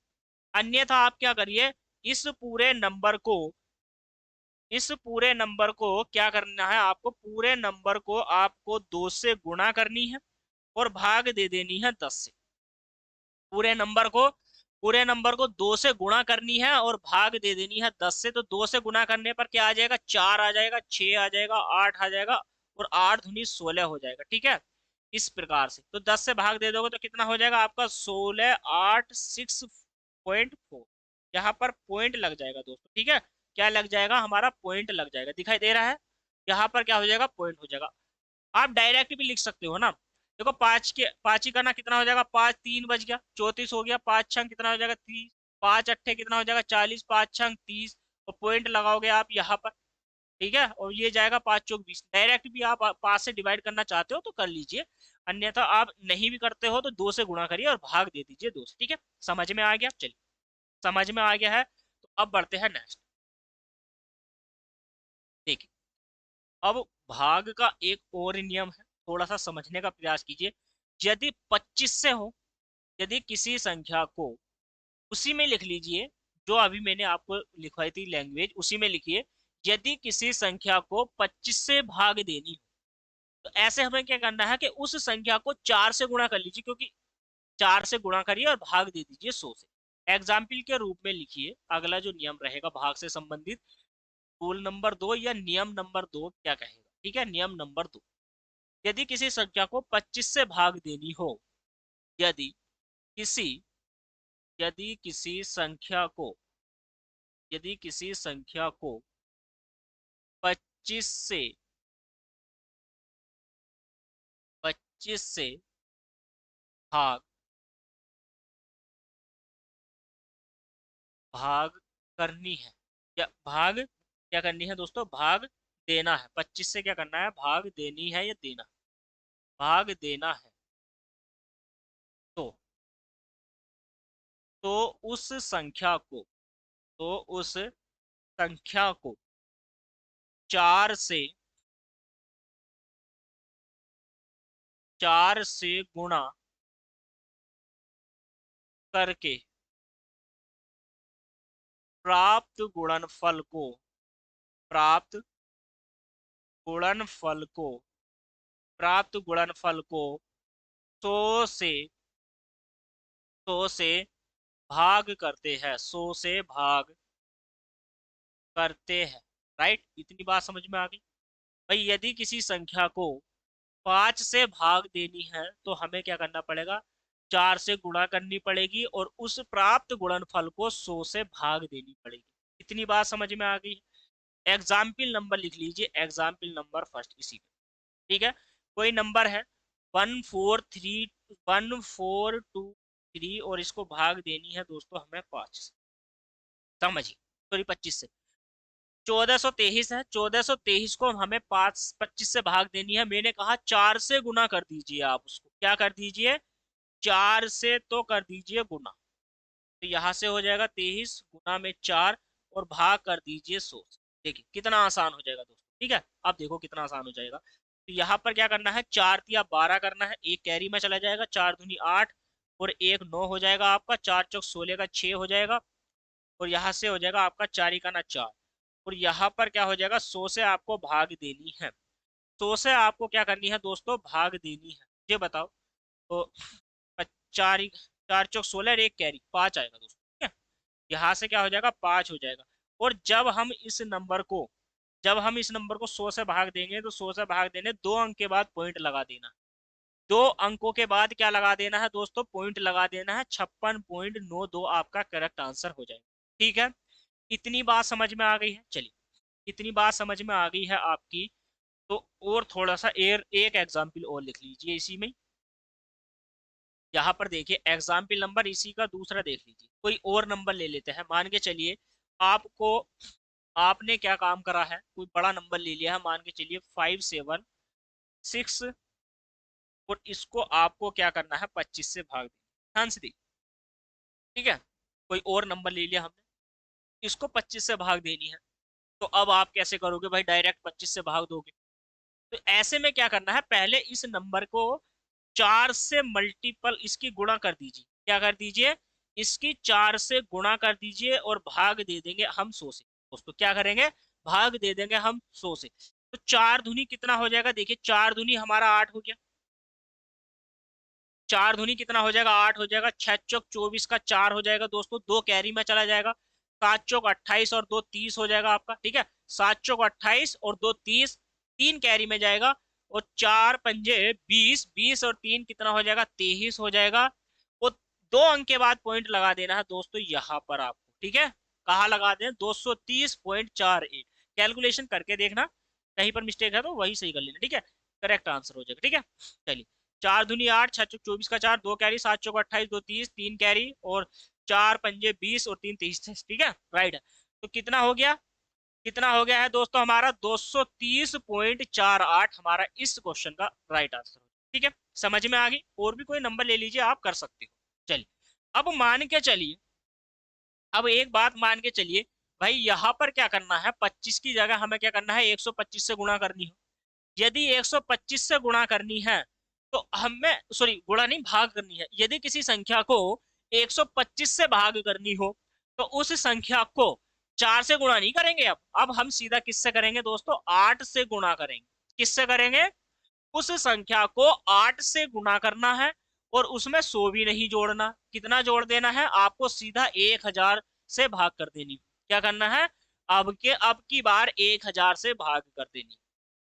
अन्यथा आप क्या करिए, इस पूरे नंबर को इस पूरे नंबर को क्या करना है आपको, पूरे नंबर को आपको 2 से गुणा करनी है और भाग दे देनी है 10 से। पूरे नंबर को पूरे नंबर को 2 से गुणा करनी है और भाग दे देनी है 10 से। तो 2 से गुणा करने पर क्या आ जाएगा, 4 आ जाएगा, 6 आ जाएगा, 8 आ जाएगा और 8 दूनी 16 हो जाएगा। ठीक है, इस प्रकार से तो 10 से भाग दे दोगे तो कितना हो जाएगा आपका, 16 8 6.4। यहाँ पर पॉइंट लग जाएगा दोस्तों। ठीक है, क्या लग जाएगा, हमारा पॉइंट लग जाएगा, दिखाई दे रहा है। यहाँ पर क्या हो जाएगा, पॉइंट हो जाएगा। आप डायरेक्ट भी लिख सकते हो ना। देखो पाँच ही करना कितना हो जाएगा, 5 3 बज गया, 34 हो गया, 5 छंग कितना हो जाएगा, 30, 5 अट्ठे कितना हो जाएगा, 40, 5 छंग 30 और पॉइंट लगाओगे आप यहाँ पर। ठीक है, और ये जाएगा 5 चौक 20। डायरेक्ट भी आप 5 से डिवाइड करना चाहते हो तो कर लीजिए, अन्यथा आप नहीं भी करते हो तो 2 से गुणा करिए और भाग दे दीजिए 2 से। ठीक है, समझ में आ गया? चलिए, समझ में आ गया है तो अब बढ़ते हैं नेक्स्ट। देखिए, अब भाग का एक और नियम है, थोड़ा सा समझने का प्रयास कीजिए। यदि 25 से हो, यदि किसी संख्या को, उसी में लिख लीजिए जो अभी मैंने आपको लिखवाई थी लैंग्वेज, उसी में लिखिए। यदि किसी संख्या को 25 से भाग देनी हो तो ऐसे हमें क्या करना है कि उस संख्या को 4 से गुणा कर लीजिए, क्योंकि 4 से गुणा करिए और भाग दे दीजिए 100 से। एग्जाम्पल के रूप में लिखिए, अगला जो नियम रहेगा भाग से संबंधित, रूल नंबर 2 या नियम नंबर 2 क्या कहेगा। ठीक है, नियम नंबर 2, यदि किसी संख्या को 25 से भाग देनी हो, यदि किसी यदि किसी संख्या को यदि किसी संख्या को 25 से 25 से भाग भाग करनी है, या भाग क्या करनी है दोस्तों, भाग देना है। 25 से क्या करना है, भाग देनी है या देना, भाग देना है। तो तो उस संख्या को तो उस संख्या को 4 से गुणा करके प्राप्त गुणनफल को प्राप्त गुणनफल को प्राप्त गुणनफल को 100 से 100 से भाग करते हैं, 100 से भाग करते हैं। राइट, इतनी बात समझ में आ गई भाई। यदि किसी संख्या को 5 से भाग देनी है तो हमें क्या करना पड़ेगा, 4 से गुणा करनी पड़ेगी और उस प्राप्त गुणनफल को 100 से भाग देनी पड़ेगी। इतनी बात समझ में आ गई। एग्जाम्पल नंबर लिख लीजिए, एग्जाम्पल नंबर फर्स्ट इसी में। ठीक है, कोई नंबर है 143 और इसको भाग देनी है दोस्तों हमें 5 से, समझिए, सॉरी 25 से। 1423 है, 1423 को हमें 25 से भाग देनी है। मैंने कहा 4 से गुना कर दीजिए, आप उसको क्या कर दीजिए, 4 से तो कर दीजिए गुना। तो यहाँ से हो जाएगा 23 गुना में 4 और भाग कर दीजिए 100। देखिए कितना आसान हो जाएगा दोस्तों। ठीक है, अब देखो कितना आसान हो जाएगा। तो यहाँ पर क्या करना है, 4 या 12 करना है, एक कैरी में चला जाएगा, 4 दूनी 8 और एक 9 हो जाएगा आपका, 4 चौक 16 का 6 हो जाएगा और यहाँ से हो जाएगा आपका 4 का ना 4। और यहाँ पर क्या हो जाएगा, 100 से आपको भाग देनी है। 100 से आपको क्या करनी है दोस्तों, भाग देनी है। ये बताओ, तो 4 4 चौक 16 और एक कैरी 5 आएगा दोस्तों। ठीक है, यहाँ से क्या हो जाएगा, 5 हो जाएगा। और जब हम इस नंबर को 100 से भाग देंगे तो 100 से भाग देने 2 अंक के बाद पॉइंट लगा देना। 2 अंकों के बाद क्या लगा देना है दोस्तों, पॉइंट लगा देना है। 56.92 आपका करेक्ट आंसर हो जाएगा। ठीक है, इतनी बात समझ में आ गई है। चलिए, इतनी बात समझ में आ गई है आपकी, तो और थोड़ा सा एक एग्जाम्पल और लिख लीजिए इसी में। यहाँ पर देखिए एग्जाम्पल नंबर इसी का दूसरा देख लीजिए। कोई और नंबर ले लेते हैं। मान के चलिए आपको, आपने क्या काम करा है, कोई बड़ा नंबर ले लिया है, मान के चलिए 576, और इसको आपको क्या करना है 25 से भाग देना। ध्यान से देखिए, ठीक है, कोई और नंबर ले लिया हमने, इसको 25 से भाग देनी है। तो अब आप कैसे करोगे भाई, डायरेक्ट 25 से भाग दोगे? तो ऐसे में क्या करना है, पहले इस नंबर को 4 से मल्टीपल इसकी गुणा कर दीजिए। क्या कर दीजिए, इसकी 4 से गुणा कर दीजिए और भाग दे देंगे हम 100 से। दोस्तों क्या करेंगे, भाग दे देंगे हम 100 से। तो 4 दूनी कितना हो जाएगा, देखिए 4 दूनी हमारा 8 हो गया। 4 दूनी कितना हो जाएगा, 8 हो जाएगा। 6 चौक 24 का 4 हो जाएगा दोस्तों, 2 कैरी में चला जाएगा। 7 चौक 28 और 2 30 हो जाएगा आपका। ठीक है, 7 चौक 28 और 2 30, 3 कैरी में जाएगा। और 4 पंजे 20, 20 और 3 कितना हो जाएगा, 23 हो जाएगा। और 2 अंक के बाद पॉइंट लगा देना है दोस्तों यहाँ पर आपको। ठीक है, कहाँ लगा दें, 230.48। कैलकुलेशन करके देखना, कहीं पर मिस्टेक है तो वही सही कर लेना। ठीक है, करेक्ट आंसर हो जाएगा। ठीक है, चलिए, 4 दूनी 8, 6 चौक 24 का 4, 2 कैरी, 7 चौक 28, 2 30, 3 कैरी, और 4 पंजे 20 और 3 23। ठीक है, राइट है। तो कितना हो गया, कितना हो गया है दोस्तों, हमारा 230.48 हमारा इस क्वेश्चन का राइट आंसर। ठीक है, समझ में आ गई। और भी कोई नंबर ले लीजिए, आप कर सकते हो। चलिए, अब मान के चलिए, अब एक बात मान के चलिए भाई, यहाँ पर क्या करना है, 25 की जगह हमें क्या करना है, 125 से गुणा करनी हो। यदि 125 से गुणा करनी है तो हमें, सॉरी गुणा नहीं, भाग करनी है। यदि किसी संख्या को 125 से भाग करनी हो तो उस संख्या को 4 से गुणा नहीं करेंगे। अब हम सीधा किससे करेंगे दोस्तों, 8 से गुणा करेंगे। किससे करेंगे, उस संख्या को 8 से गुणा करना है और उसमें 100 भी नहीं जोड़ना। कितना जोड़ देना है आपको, सीधा 1000 से भाग कर देनी। क्या करना है, अब की बार 1000 से भाग कर देनी।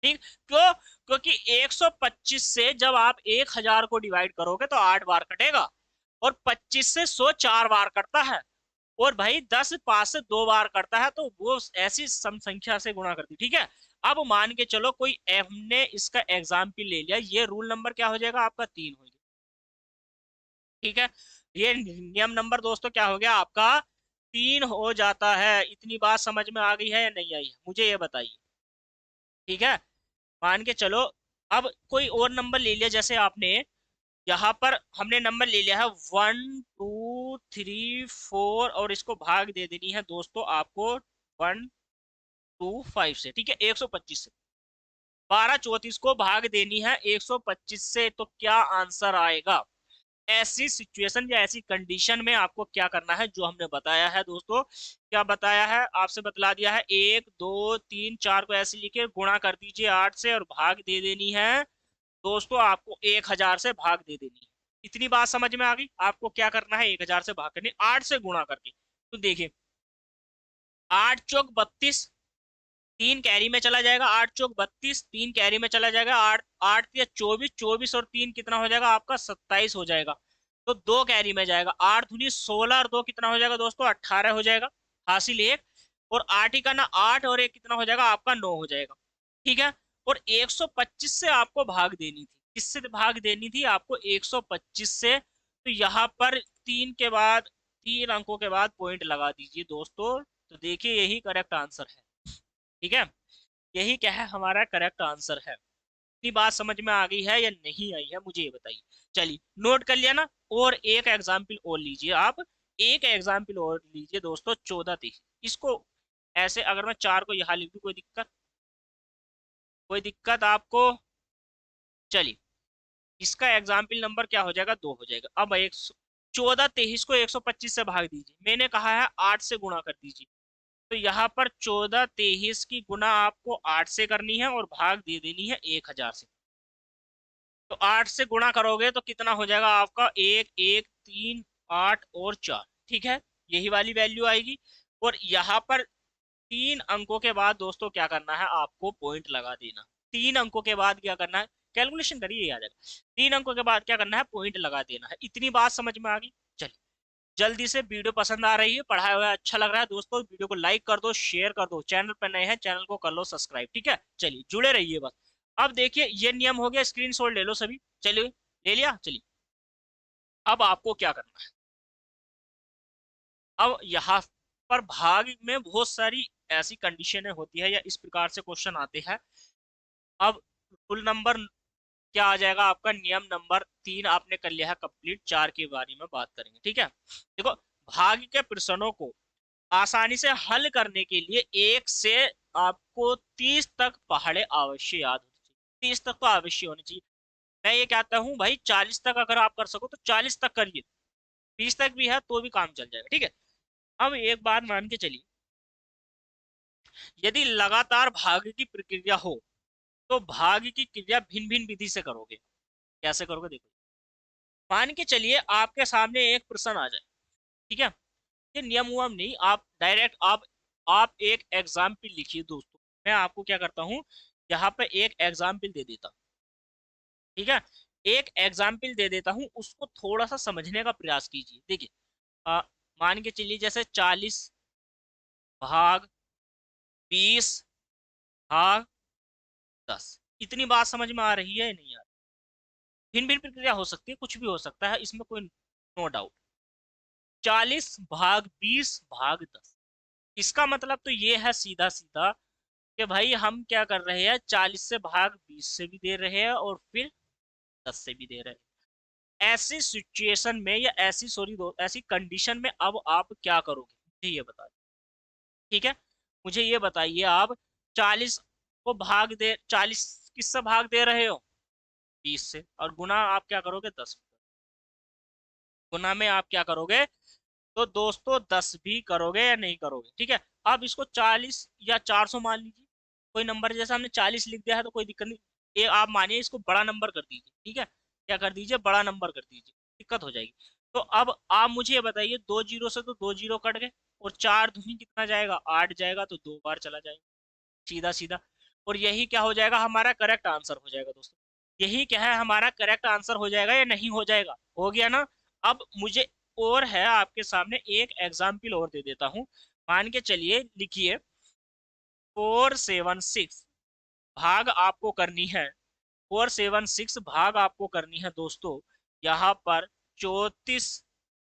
ठीक, क्यों, क्योंकि 125 से जब आप 1000 को डिवाइड करोगे तो 8 बार कटेगा, और 25 से 100 4 बार कटता है, और भाई 10 5 से 2 बार करता है, तो वो ऐसी सम संख्या से गुणा करती। ठीक है, अब मान के चलो कोई हमने इसका एग्जाम्पल ले लिया, ये रूल नंबर क्या हो जाएगा आपका, 3 हो गया। ठीक है, ये नियम नंबर दोस्तों क्या हो गया आपका, 3 हो जाता है। इतनी बात समझ में आ गई है या नहीं आई है, मुझे ये बताइए। ठीक है, मान के चलो, अब कोई और नंबर ले लिया, जैसे आपने यहाँ पर हमने नंबर ले लिया है 1 2 3 4, और इसको भाग दे देनी है दोस्तों आपको 125 से। ठीक है, 125 से 12 34 को भाग देनी है 125 से, तो क्या आंसर आएगा। ऐसी सिचुएशन या ऐसी कंडीशन में आपको क्या करना है, जो हमने बताया है दोस्तों, क्या बताया है आपसे, बतला दिया है। 1 2 3 4 को ऐसे लिखे, गुणा कर दीजिए 8 से और भाग दे देनी है दोस्तों, आपको 1000 से भाग दे देनी है। इतनी बात समझ में आ गई। आपको क्या करना है, 1000 से भाग करनी, 8 से गुणा करके। तो देखिए 8 चौक 32, 3 कैरी में चला जाएगा। 8 चौक 32, 3 कैरी में चला जाएगा। 8 8 या 24, 24 और 3 कितना हो जाएगा आपका, 27 हो जाएगा। तो 2 कैरी में जाएगा। 8 दूनी 16 और 2 कितना हो जाएगा दोस्तों, 18 हो जाएगा। हासिल 1, और 8 ही का ना 8 और 1 कितना हो जाएगा आपका, 9 हो जाएगा। ठीक है, और 125 से आपको भाग देनी थी। किससे भाग देनी थी आपको, 125 से। तो यहाँ पर 3 के बाद, 3 अंकों के बाद पॉइंट लगा दीजिए दोस्तों। तो देखिए यही करेक्ट आंसर है। ठीक है, यही क्या है, हमारा करेक्ट आंसर है। इतनी बात समझ में आ गई है या नहीं आई है, मुझे ये बताइए। चलिए, नोट कर लिया ना। और एक एग्जाम्पल और लीजिए आप, एक एग्जाम्पल और लीजिए दोस्तों, 14 23। इसको ऐसे अगर मैं 4 को यहाँ लिख दूं, कोई दिक्कत, कोई दिक्कत आपको। चलिए, इसका एग्जाम्पल नंबर क्या हो जाएगा, 2 हो जाएगा। अब 14 23 को 125 से भाग दीजिए। मैंने कहा है 8 से गुणा कर दीजिए। तो यहाँ पर 14 23 की गुना आपको 8 से करनी है और भाग दे देनी है 1000 से। तो 8 से गुणा करोगे तो कितना हो जाएगा आपका, 1 1 3 8 और 4। ठीक है, यही वाली वैल्यू आएगी। और यहाँ पर 3 अंकों के बाद दोस्तों क्या करना है, आपको पॉइंट लगा देना। 3 अंकों के बाद क्या करना है, कैलकुलेशन करिए, आ जाएगा। 3 अंकों के बाद क्या करना है, पॉइंट लगा देना है। इतनी बात समझ में आ गई। चलिए, जल्दी से, वीडियो पसंद आ रही है, पढ़ाया हुआ अच्छा लग रहा है दोस्तों, वीडियो को लाइक कर दो, शेयर कर दो, चैनल पर नए हैं चैनल को कर लो सब्सक्राइब, ठीक है। चलिए जुड़े रहिए बस। अब देखिए ये नियम हो गया, स्क्रीनशॉट ले लो सभी। चलिए, ले लिया। चलिए, अब आपको क्या करना है, अब यहाँ पर भाग में बहुत सारी ऐसी कंडीशनें होती है या इस प्रकार से क्वेश्चन आते हैं। अब रूल नंबर क्या आ जाएगा आपका, नियम नंबर 3 आपने कर लिया है कंप्लीट। 4 के बारे में बात करेंगे, ठीक है। देखो, भाग के प्रश्नों को आसानी से हल करने के लिए 1 से आपको 30 तक पहाड़े अवश्य याद होनी चाहिए। 30 तक तो अवश्य होनी चाहिए। मैं ये कहता हूँ भाई 40 तक अगर आप कर सको तो 40 तक करिए, 20 तक भी है तो भी काम चल जाएगा, ठीक है। अब एक बात मान के चलिए, यदि लगातार भाग की प्रक्रिया हो तो भाग की क्रिया भिन्न भिन्न विधि से करोगे। कैसे करोगे, देखो। मान के चलिए आपके सामने एक प्रश्न आ जाए, ठीक है। ये नियम उयम नहीं, आप डायरेक्ट आप एक एग्जाम्पल लिखिए दोस्तों। मैं आपको क्या करता हूँ, यहाँ पे एक एग्जाम्पल दे देता हूँ, ठीक है। एक एग्जाम्पल दे देता हूँ, उसको थोड़ा सा समझने का प्रयास कीजिए। देखिए, मान के चलिए जैसे 40 भाग 20 भाग 10। इतनी बात समझ में आ रही है या नहीं? यार, भिन्न भिन्न प्रक्रिया हो सकती है, कुछ भी हो सकता है, इसमें कोई नो डाउट। 40 भाग 20 भाग 10, इसका मतलब तो ये है सीधा सीधा कि भाई हम क्या कर रहे हैं, 40 से भाग 20 से भी दे रहे हैं और फिर 10 से भी दे रहे हैं। ऐसी सिचुएशन में या ऐसी सॉरी दो ऐसी कंडीशन में अब आप क्या करोगे, मुझे ये बताइए, ठीक है। मुझे ये बताइए, आप 40 को भाग दे 40 किससे भाग दे रहे हो, 20 से, और गुना आप क्या करोगे, 10। गुना में आप क्या करोगे, तो दोस्तों 10 भी करोगे या नहीं करोगे, ठीक है। अब इसको 40 या 400 मान लीजिए, कोई नंबर, जैसे हमने 40 लिख दिया है तो कोई दिक्कत नहीं। ये आप मानिए इसको बड़ा नंबर कर दीजिए, ठीक है। क्या कर दीजिए, बड़ा नंबर कर दीजिए, दिक्कत हो जाएगी। तो अब आप मुझे ये बताइए, 2 जीरो से तो 2 जीरो कट गए, और 4 दूनी कितना जाएगा, 8 जाएगा, तो 2 बार चला जाएगा, सीधा सीधा। और यही क्या हो जाएगा, हमारा करेक्ट आंसर हो जाएगा दोस्तों। यही क्या है, हमारा करेक्ट आंसर हो जाएगा या नहीं हो जाएगा, हो गया ना। अब मुझे और है आपके सामने एक एग्जाम्पल और दे देता हूं। मान के चलिए, लिखिए 476 भाग आपको करनी है, 476 भाग आपको करनी है दोस्तों, यहाँ पर 34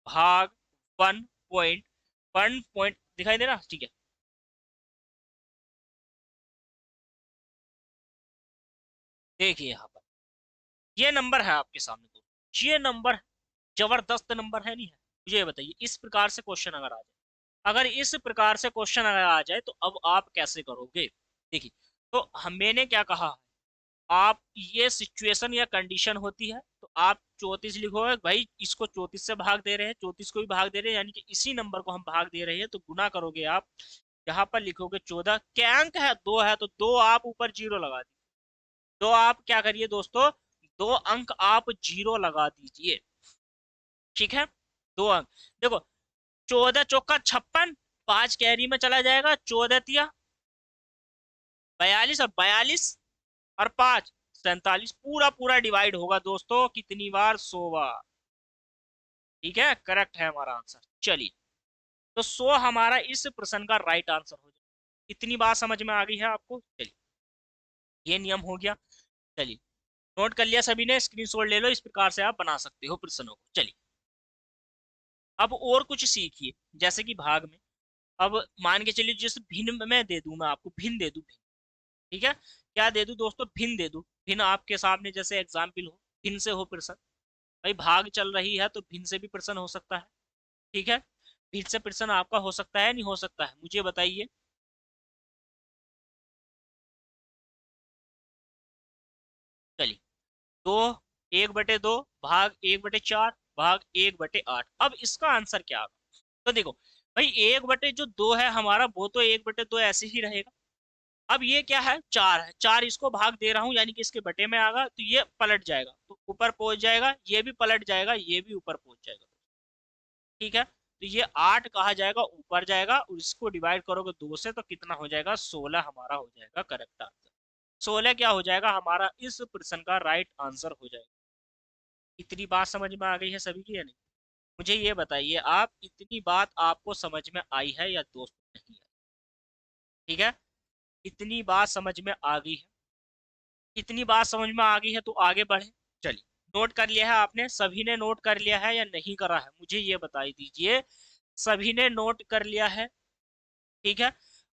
भाग 1 पॉइंट दिखाई दे रहा, ठीक है। देखिए यहाँ पर ये नंबर है आपके सामने दोस्तों, ये नंबर जबरदस्त नंबर है नहीं है। मुझे ये बताइए, इस प्रकार से क्वेश्चन अगर आ जाए, अगर इस प्रकार से क्वेश्चन अगर आ जाए तो अब आप कैसे करोगे। देखिए, तो हम मैंने क्या कहा, आप ये सिचुएशन या कंडीशन होती है तो आप 34 लिखोगे, भाई इसको 34 से भाग दे रहे हैं, 34 को भी भाग दे रहे हैं, यानी कि इसी नंबर को हम भाग दे रहे हैं, तो गुना करोगे आप। यहाँ पर लिखोगे 14, क्या अंक है, 2 है, तो 2 आप ऊपर जीरो लगा दीजिए। तो आप क्या करिए दोस्तों, 2 अंक आप जीरो लगा दीजिए, ठीक है। 2 अंक, देखो, 14 चौका 56, 5 कैरी में चला जाएगा, 14 तिया 42, और 42 और 5 47, पूरा पूरा डिवाइड होगा दोस्तों कितनी बार, 100 बार, ठीक है। करेक्ट है हमारा आंसर। चलिए, तो 100 हमारा इस प्रश्न का राइट आंसर हो जाए। इतनी बात समझ में आ गई है आपको। चलिए, ये नियम हो गया। चलिए, नोट कर लिया सभी ने, स्क्रीनशॉट ले लो, इस प्रकार से आप बना सकते हो प्रश्नों को। चलिए, अब और कुछ सीखिए, जैसे कि भाग में, अब मान के चलिए जिस भिन्न में दे दूं, मैं आपको भिन्न दे दूं, ठीक है। क्या दे दूं दोस्तों, भिन्न दे दूं। भिन्न आपके सामने जैसे एग्जाम्पल हो, भिन्न से हो प्रश्न, भाई भाग चल रही है तो भिन्न से भी प्रश्न हो सकता है, ठीक है। भिन्न से प्रश्न आपका हो सकता है नहीं हो सकता है, मुझे बताइए। चलिए, दो, 1/2 भाग 1/4 भाग 1/8, अब इसका आंसर क्या होगा। तो देखो भाई, 1/2 है हमारा, वो तो 1/2 ऐसे ही रहेगा। अब ये क्या है, 4 है, 4 इसको भाग दे रहा हूँ, यानी कि इसके बटे में आगा तो ये पलट जाएगा, तो ऊपर पहुंच जाएगा, ये भी पलट जाएगा, ये भी ऊपर पहुंच जाएगा, ठीक है। तो ये 8 कहा जाएगा, ऊपर जाएगा, और इसको डिवाइड करोगे 2 से तो कितना हो जाएगा, 16 हमारा हो जाएगा करेक्ट आंसर। 16 क्या हो जाएगा हमारा इस प्रश्न का राइट आंसर हो जाएगा। इतनी बात समझ में आ गई है सभी की या नहीं? मुझे ये बताइए आप, इतनी बात आपको समझ में आई है या दोस्त नहीं आई? ठीक है, इतनी बात समझ में आ गई है? इतनी बात समझ में आ गई है तो आगे बढ़े। चलिए, नोट कर लिया है आपने? सभी ने नोट कर लिया है या नहीं करा है, मुझे ये बताई दीजिए। सभी ने नोट कर लिया है? ठीक है।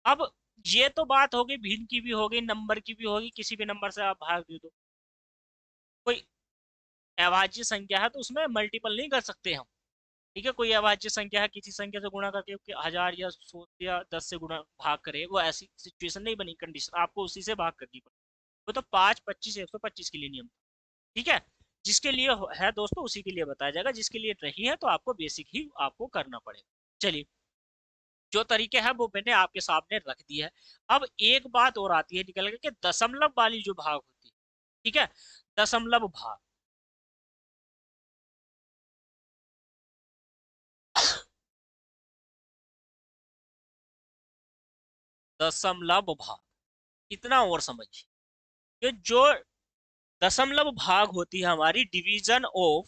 अब ये तो बात होगी, भिन्न की भी होगी, नंबर की भी होगी, किसी भी नंबर से आप भाग दे दो। कोई अभाज्य संख्या है तो उसमें मल्टीपल नहीं कर सकते हम। ठीक है, कोई अभाज्य संख्या है, किसी संख्या से गुणा करके 1000 या 100 या 10 से गुणा भाग करे, वो ऐसी सिचुएशन नहीं बनी, कंडीशन आपको उसी से भाग करनी पड़ेगी। वो तो 5, 25, 125 के लिए नियम। ठीक है, जिसके लिए है दोस्तों उसी के लिए बताया जाएगा, जिसके लिए नहीं है तो आपको बेसिक ही आपको करना पड़ेगा। चलिए, जो तरीके हैं वो मैंने आपके सामने रख दिया है। अब एक बात और आती है निकल के कि दशमलव वाली जो भाग होती है, ठीक है, दशमलव भाग, दशमलव भाग, इतना और समझिए कि जो दशमलव भाग होती है हमारी division of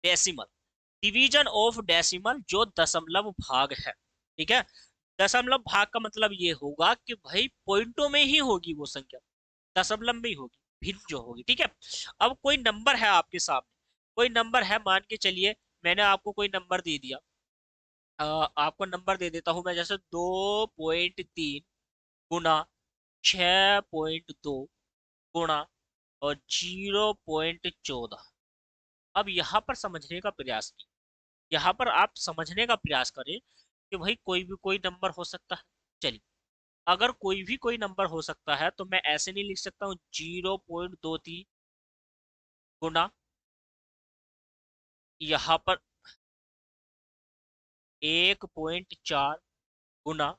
decimal, division of decimal जो दशमलव भाग है। ठीक है, दशमलव भाग का मतलब ये होगा कि भाई पॉइंटों में ही होगी वो संख्या, दशमलव में ही होगी, भिन्न जो होगी। ठीक है, अब कोई नंबर है आपके सामने, कोई नंबर है, मान के चलिए मैंने आपको कोई नंबर दे दिया, आपको नंबर दे देता हूं मैं, जैसे 2.3 गुना 6.2 गुणा और 0.14। अब यहाँ पर समझने का प्रयास कीजिए, यहाँ पर आप समझने का प्रयास करें कि भाई कोई भी कोई नंबर हो सकता है। चलिए, अगर कोई भी कोई नंबर हो सकता है तो मैं ऐसे नहीं लिख सकता हूँ 0.23 गुना, यहाँ पर 1.4 गुना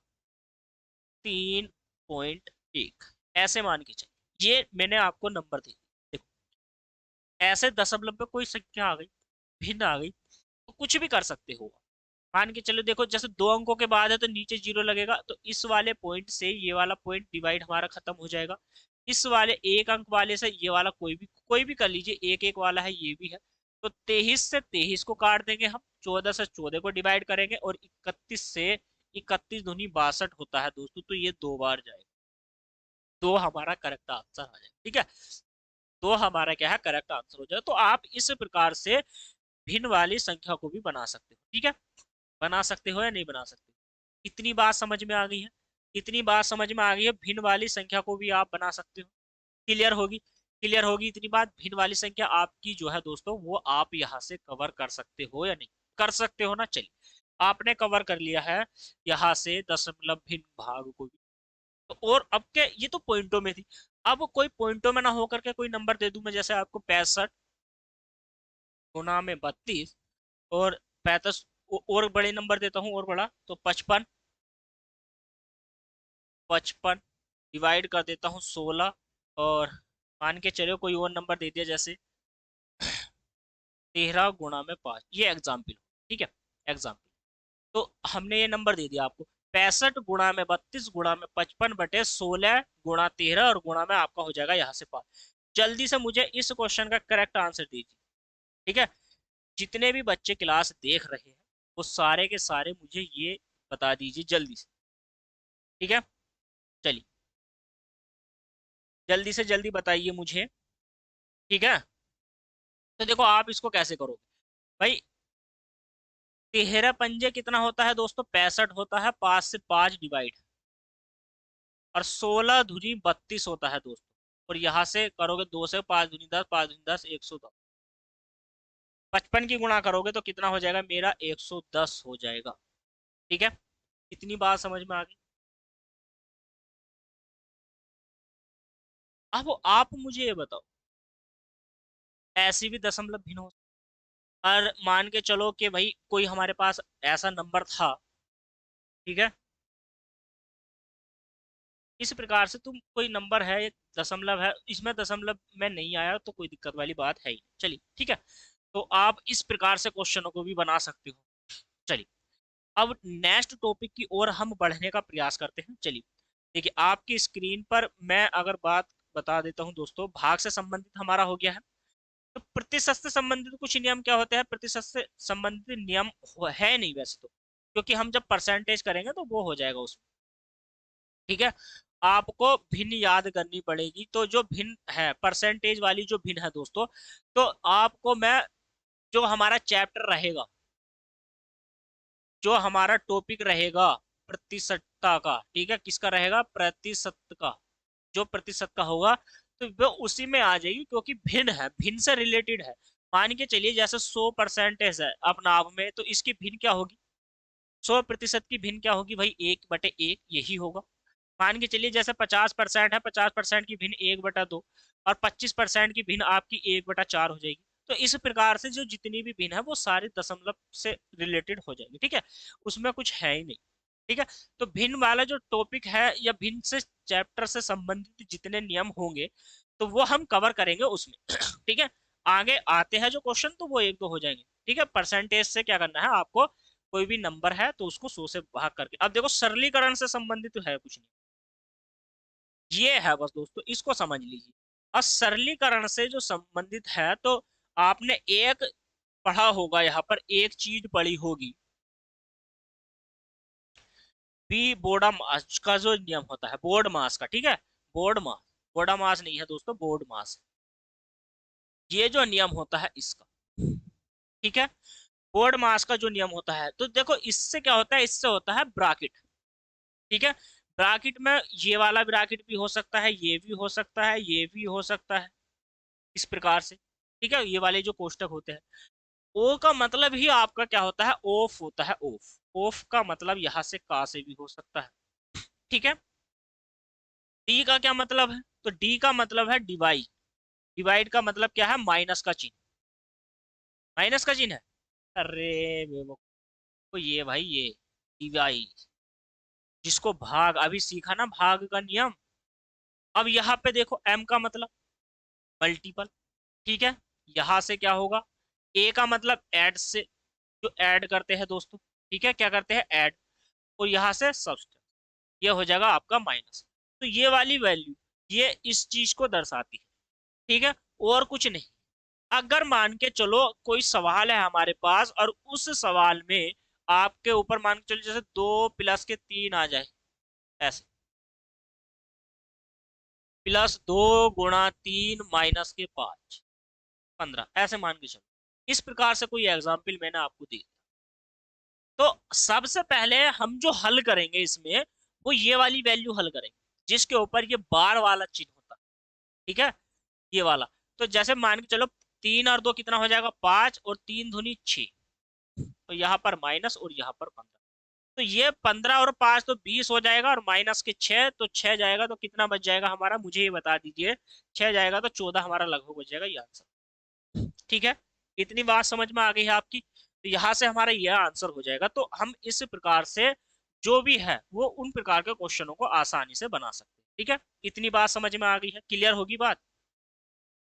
3.1, ऐसे मान के चलिए, ये मैंने आपको नंबर दे दिया। देखो, ऐसे दशमलव में कोई संख्या आ गई, भिन्न आ गई, तो कुछ भी कर सकते हो। मान के चलो, देखो जैसे 2 अंकों के बाद है तो नीचे 0 लगेगा, तो इस वाले पॉइंट से ये वाला पॉइंट डिवाइड हमारा खत्म हो जाएगा। इस वाले 1 अंक वाले से ये वाला कोई भी कर लीजिए, 1 1 वाला है ये भी है, तो 23 से 23 को काट देंगे हम, 14 से 14 को डिवाइड करेंगे, और 31 से 31 दूनी 62 होता है दोस्तों, तो ये 2 बार जाएगा, तो हमारा करेक्ट आंसर आ जाएगा। ठीक है, तो हमारा क्या है, करेक्ट आंसर हो जाएगा। तो आप इस प्रकार से भिन्न वाली संख्या को भी बना सकते हो। ठीक है, बना सकते हो या नहीं बना सकते? इतनी बात समझ में आ गई है? इतनी बात समझ में आ गई है, भिन्न वाली संख्या को भी आप बना सकते हो। क्लियर होगी? क्लियर होगी इतनी बात? भिन्न वाली संख्या आपकी जो है दोस्तों, वो आप यहाँ से कवर कर सकते हो या नहीं कर सकते हो ना? चलिए, आपने कवर कर लिया है यहाँ से दशमलव भिन्न भाग को भी। तो और अब क्या, ये तो पॉइंटों में थी, अब कोई पॉइंटों में ना होकर के कोई नंबर दे दूं मैं, जैसे आपको 65 गुना में 32 और 35, और बड़े नंबर देता हूँ, और बड़ा तो 55, 55 डिवाइड कर देता हूँ 16, और मान के चलो कोई और नंबर दे दिया, जैसे 13 गुणा में 5, ये एग्जाम्पल। ठीक है, एग्जाम्पल, तो हमने ये नंबर दे दिया आपको, 65 गुणा में 32 गुणा में 55/16 गुणा 13, और गुणा में आपका हो जाएगा यहाँ से 5। जल्दी से मुझे इस क्वेश्चन का करेक्ट आंसर दीजिए। ठीक है, जितने भी बच्चे क्लास देख रहे हैं वो सारे के सारे मुझे ये बता दीजिए जल्दी से। ठीक है, चलिए, जल्दी से जल्दी बताइए मुझे। ठीक है, तो देखो आप इसको कैसे करोगे भाई, 13 पंजे कितना होता है दोस्तों, 65 होता है, 5 से 5 डिवाइड, और 16 दूनी 32 होता है दोस्तों, और यहाँ से करोगे 2 से 5 दूनी 10, 5 दूनी 10, 110, 55 की गुणा करोगे तो कितना हो जाएगा मेरा, 110 हो जाएगा। ठीक है, इतनी बात समझ में आ गई? अब आप मुझे ये बताओ, ऐसी भी दशमलव भिन्न हो, और मान के चलो कि भाई कोई हमारे पास ऐसा नंबर था, ठीक है, इस प्रकार से तुम कोई नंबर है, एक दशमलव है, इसमें दशमलव में नहीं आया तो कोई दिक्कत वाली बात है ही नहीं। चलिए, ठीक है, तो आप इस प्रकार से क्वेश्चनों को भी बना सकते हो। चलिए अब नेक्स्ट टॉपिक की ओर हम बढ़ने का प्रयास करते हैं। चलिए देखिए आपकी स्क्रीन पर मैं अगर बात बता देता हूं दोस्तों, भाग से संबंधित हमारा हो गया है। तो प्रतिशत से संबंधित कुछ नियम क्या होते हैं, प्रतिशत से संबंधित नियम है नहीं वैसे तो, क्योंकि हम जब परसेंटेज करेंगे तो वो हो जाएगा उसमें। ठीक है, आपको भिन्न याद करनी पड़ेगी। तो जो भिन्न है, परसेंटेज वाली जो भिन्न है दोस्तों, तो आपको मैं, जो हमारा चैप्टर रहेगा, जो हमारा टॉपिक रहेगा प्रतिशतता का, ठीक है, किसका रहेगा, प्रतिशत का, जो प्रतिशत का होगा तो वो उसी में आ जाएगी, क्योंकि भिन्न है, भिन्न से रिलेटेड है। मान के चलिए जैसे 100% है अपना आप में, तो इसकी भिन्न क्या होगी, 100% की भिन्न क्या होगी भाई, 1/1 यही होगा। मान के चलिए जैसे 50% है, 50% की भिन्न 1/2, और 25% की भिन्न आपकी 1/4 हो जाएगी। तो इस प्रकार से जो जितनी भी भिन्न है वो सारी दशमलव से रिलेटेड हो जाएगी। ठीक है, उसमें कुछ है ही नहीं। ठीक है, तो भिन्न वाला जो टॉपिक है या भिन्न से चैप्टर से संबंधित जितने नियम होंगे तो वो हम कवर करेंगे उसमें। ठीक है, आगे आते हैं जो क्वेश्चन तो वो एक दो हो जाएंगे। ठीक है, परसेंटेज से क्या करना है आपको, कोई भी नंबर है तो उसको 100 से भाग करके, अब देखो सरलीकरण से संबंधित है कुछ नहीं, ये है बस दोस्तों, इसको समझ लीजिए। और सरलीकरण से जो संबंधित है तो आपने एक पढ़ा होगा, यहाँ पर एक चीज पढ़ी होगी, बी बोर्डा मास का जो नियम होता है, बोर्ड मास का। ठीक है, बोर्ड मास, बोर्डा मास नहीं है दोस्तों, बोर्ड मास, ये जो नियम होता है इसका। ठीक है, बोर्ड मास का जो नियम होता है, तो देखो इससे क्या होता है, इससे होता है ब्रैकेट। ठीक है, ब्रैकेट में ये वाला ब्रैकेट भी हो सकता है, ये भी हो सकता है, ये भी हो सकता है, इस प्रकार से। ठीक है, ये वाले जो कोष्टक होते हैं, ओ का मतलब ही आपका क्या होता है, ऑफ होता है, ऑफ। ऑफ का मतलब यहां से का से भी हो सकता है। ठीक है, डी का क्या मतलब है, तो डी का मतलब है डिवाइड। डिवाइड का मतलब क्या है, माइनस का चिन्ह, माइनस का चिन्ह है। अरे बेवकूफ, तो ये भाई ये डिवाइड, जिसको भाग अभी सीखा ना, भाग का नियम। अब यहाँ पे देखो एम का मतलब मल्टीपल। ठीक है, यहां से क्या होगा, ए का मतलब ऐड से, जो ऐड करते हैं दोस्तों। ठीक है, क्या करते हैं, ऐड। और यहाँ से सब्सट्रैक्ट, ये हो जाएगा आपका माइनस। तो ये वाली वैल्यू ये इस चीज को दर्शाती है। ठीक है, और कुछ नहीं। अगर मान के चलो कोई सवाल है हमारे पास, और उस सवाल में आपके ऊपर मान के चलो जैसे 2 + 3 आ जाए, ऐसे +2 × 3 - 5 15, ऐसे मान के चलो। इस प्रकार से कोई एग्जाम्पल मैंने आपको दी। तो सबसे पहले हम जो हल करेंगे इसमें, वो ये वाली वैल्यू हल करेंगे, जिसके ऊपर ये बार वाला चिन्ह होता है। ठीक है, ये वाला। तो जैसे मान के चलो 3 और 2 कितना हो जाएगा, 5, और 3 दूनी 6, तो यहाँ पर माइनस और यहाँ पर 15। तो ये 15 और 5 तो 20 हो जाएगा, और माइनस के 6, तो 6 जाएगा तो कितना बच जाएगा हमारा, मुझे ये बता दीजिए। 6 जाएगा तो 14 हमारा लगभग बच जाएगा, ये आंसर। ठीक है, इतनी बात समझ में आ गई है आपकी, तो यहाँ से हमारा यह आंसर हो जाएगा। तो हम इस प्रकार से जो भी है वो उन प्रकार के क्वेश्चनों को आसानी से बना सकते हैं। ठीक है, इतनी बात समझ में आ गई है, क्लियर होगी बात,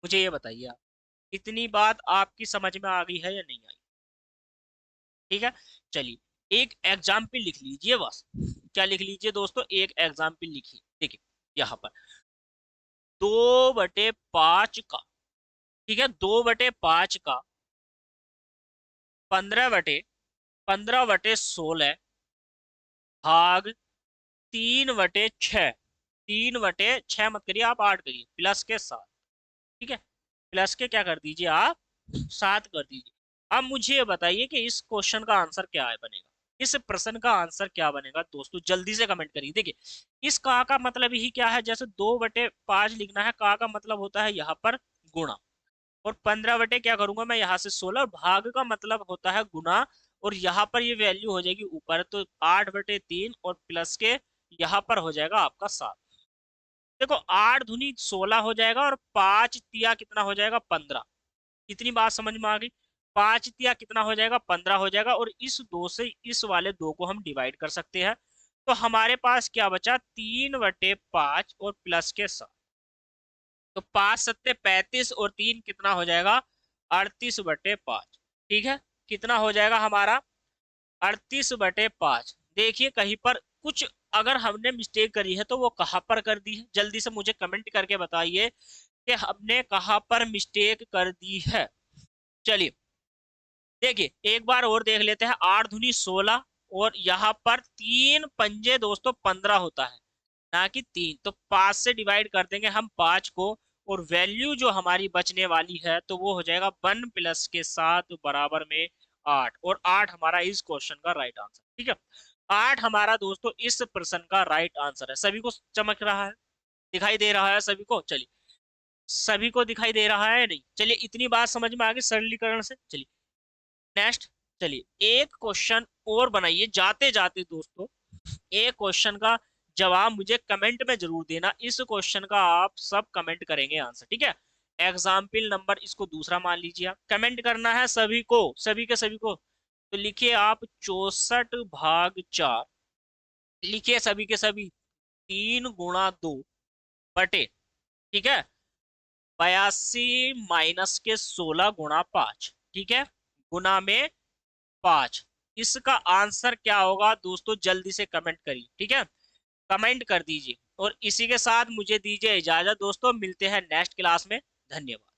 मुझे ये बताइए आप, इतनी बात आपकी समझ में आ गई है या नहीं आई। ठीक है, चलिए एक एग्जाम्पल लिख लीजिए बस। क्या लिख लीजिए दोस्तों, एक एग्जाम्पल लिखिए। देखिए यहाँ पर 2/5 का, ठीक है, 2/5 का 15/16 भाग 3/6, 3/6 मत करिए आप, 8 करिए, प्लस के 7। ठीक है, प्लस के क्या कर दीजिए आप, 7 कर दीजिए। अब मुझे ये बताइए कि इस क्वेश्चन का आंसर क्या है बनेगा, इस प्रश्न का आंसर क्या बनेगा दोस्तों, जल्दी से कमेंट करिए। देखिए इस का मतलब ही क्या है, जैसे 2/5 लिखना है, का मतलब होता है यहाँ पर गुणा, और 15 क्या करूंगा मैं यहाँ से 16, और भाग का मतलब होता है गुना, और यहाँ पर ये वैल्यू हो जाएगी ऊपर, तो 8/3, और प्लस के यहाँ पर हो जाएगा आपका 7। देखो 8 दूनी 16 हो जाएगा, और 5 तिया कितना हो जाएगा, 15। इतनी बात समझ में आ गई, 5 तिया कितना हो जाएगा, 15 हो जाएगा, और इस 2 से इस वाले 2 को हम डिवाइड कर सकते हैं। तो हमारे पास क्या बचा, 3/5 और प्लस के 7। तो 5×7 = 35, और 3 कितना हो जाएगा, 38/5। ठीक है, कितना हो जाएगा हमारा, 38/5। देखिए कहीं पर कुछ अगर हमने मिस्टेक करी है तो वो कहाँ पर कर दी है, जल्दी से मुझे कमेंट करके बताइए कि हमने कहाँ पर मिस्टेक कर दी है। चलिए देखिए एक बार और देख लेते हैं। 8 दूनी 16 और यहाँ पर 3 पंजे दोस्तों 15 होता है, ना कि 3। तो 5 से डिवाइड कर देंगे हम 5 को, और वैल्यू जो हमारी बचने वाली है तो वो हो जाएगा 1 प्लस के 7 बराबर में 8। और 8 हमारा इस क्वेश्चन का राइट आंसर, ठीक है। 8 हमारा दोस्तों इस प्रश्न का राइट आंसर है। सभी को चमक रहा है, दिखाई दे रहा है सभी को? चलिए सभी को दिखाई दे रहा है नहीं? चलिए इतनी बात समझ में आ गई सरलीकरण से। चलिए नेक्स्ट, चलिए एक क्वेश्चन और बनाइए जाते जाते दोस्तों। एक क्वेश्चन का जवाब मुझे कमेंट में जरूर देना। इस क्वेश्चन का आप सब कमेंट करेंगे आंसर, ठीक है। एग्जाम्पल नंबर इसको दूसरा मान लीजिए। आप कमेंट करना है सभी को, सभी के सभी को। तो लिखिए आप 64/4, लिखिए सभी के सभी 3 × 2 बटे, ठीक है, 82 - 16 × 5, ठीक है, गुना में 5। इसका आंसर क्या होगा दोस्तों, जल्दी से कमेंट करिए, ठीक है, कमेंट कर दीजिए। और इसी के साथ मुझे दीजिए इजाजत दोस्तों, मिलते हैं नेक्स्ट क्लास में। धन्यवाद।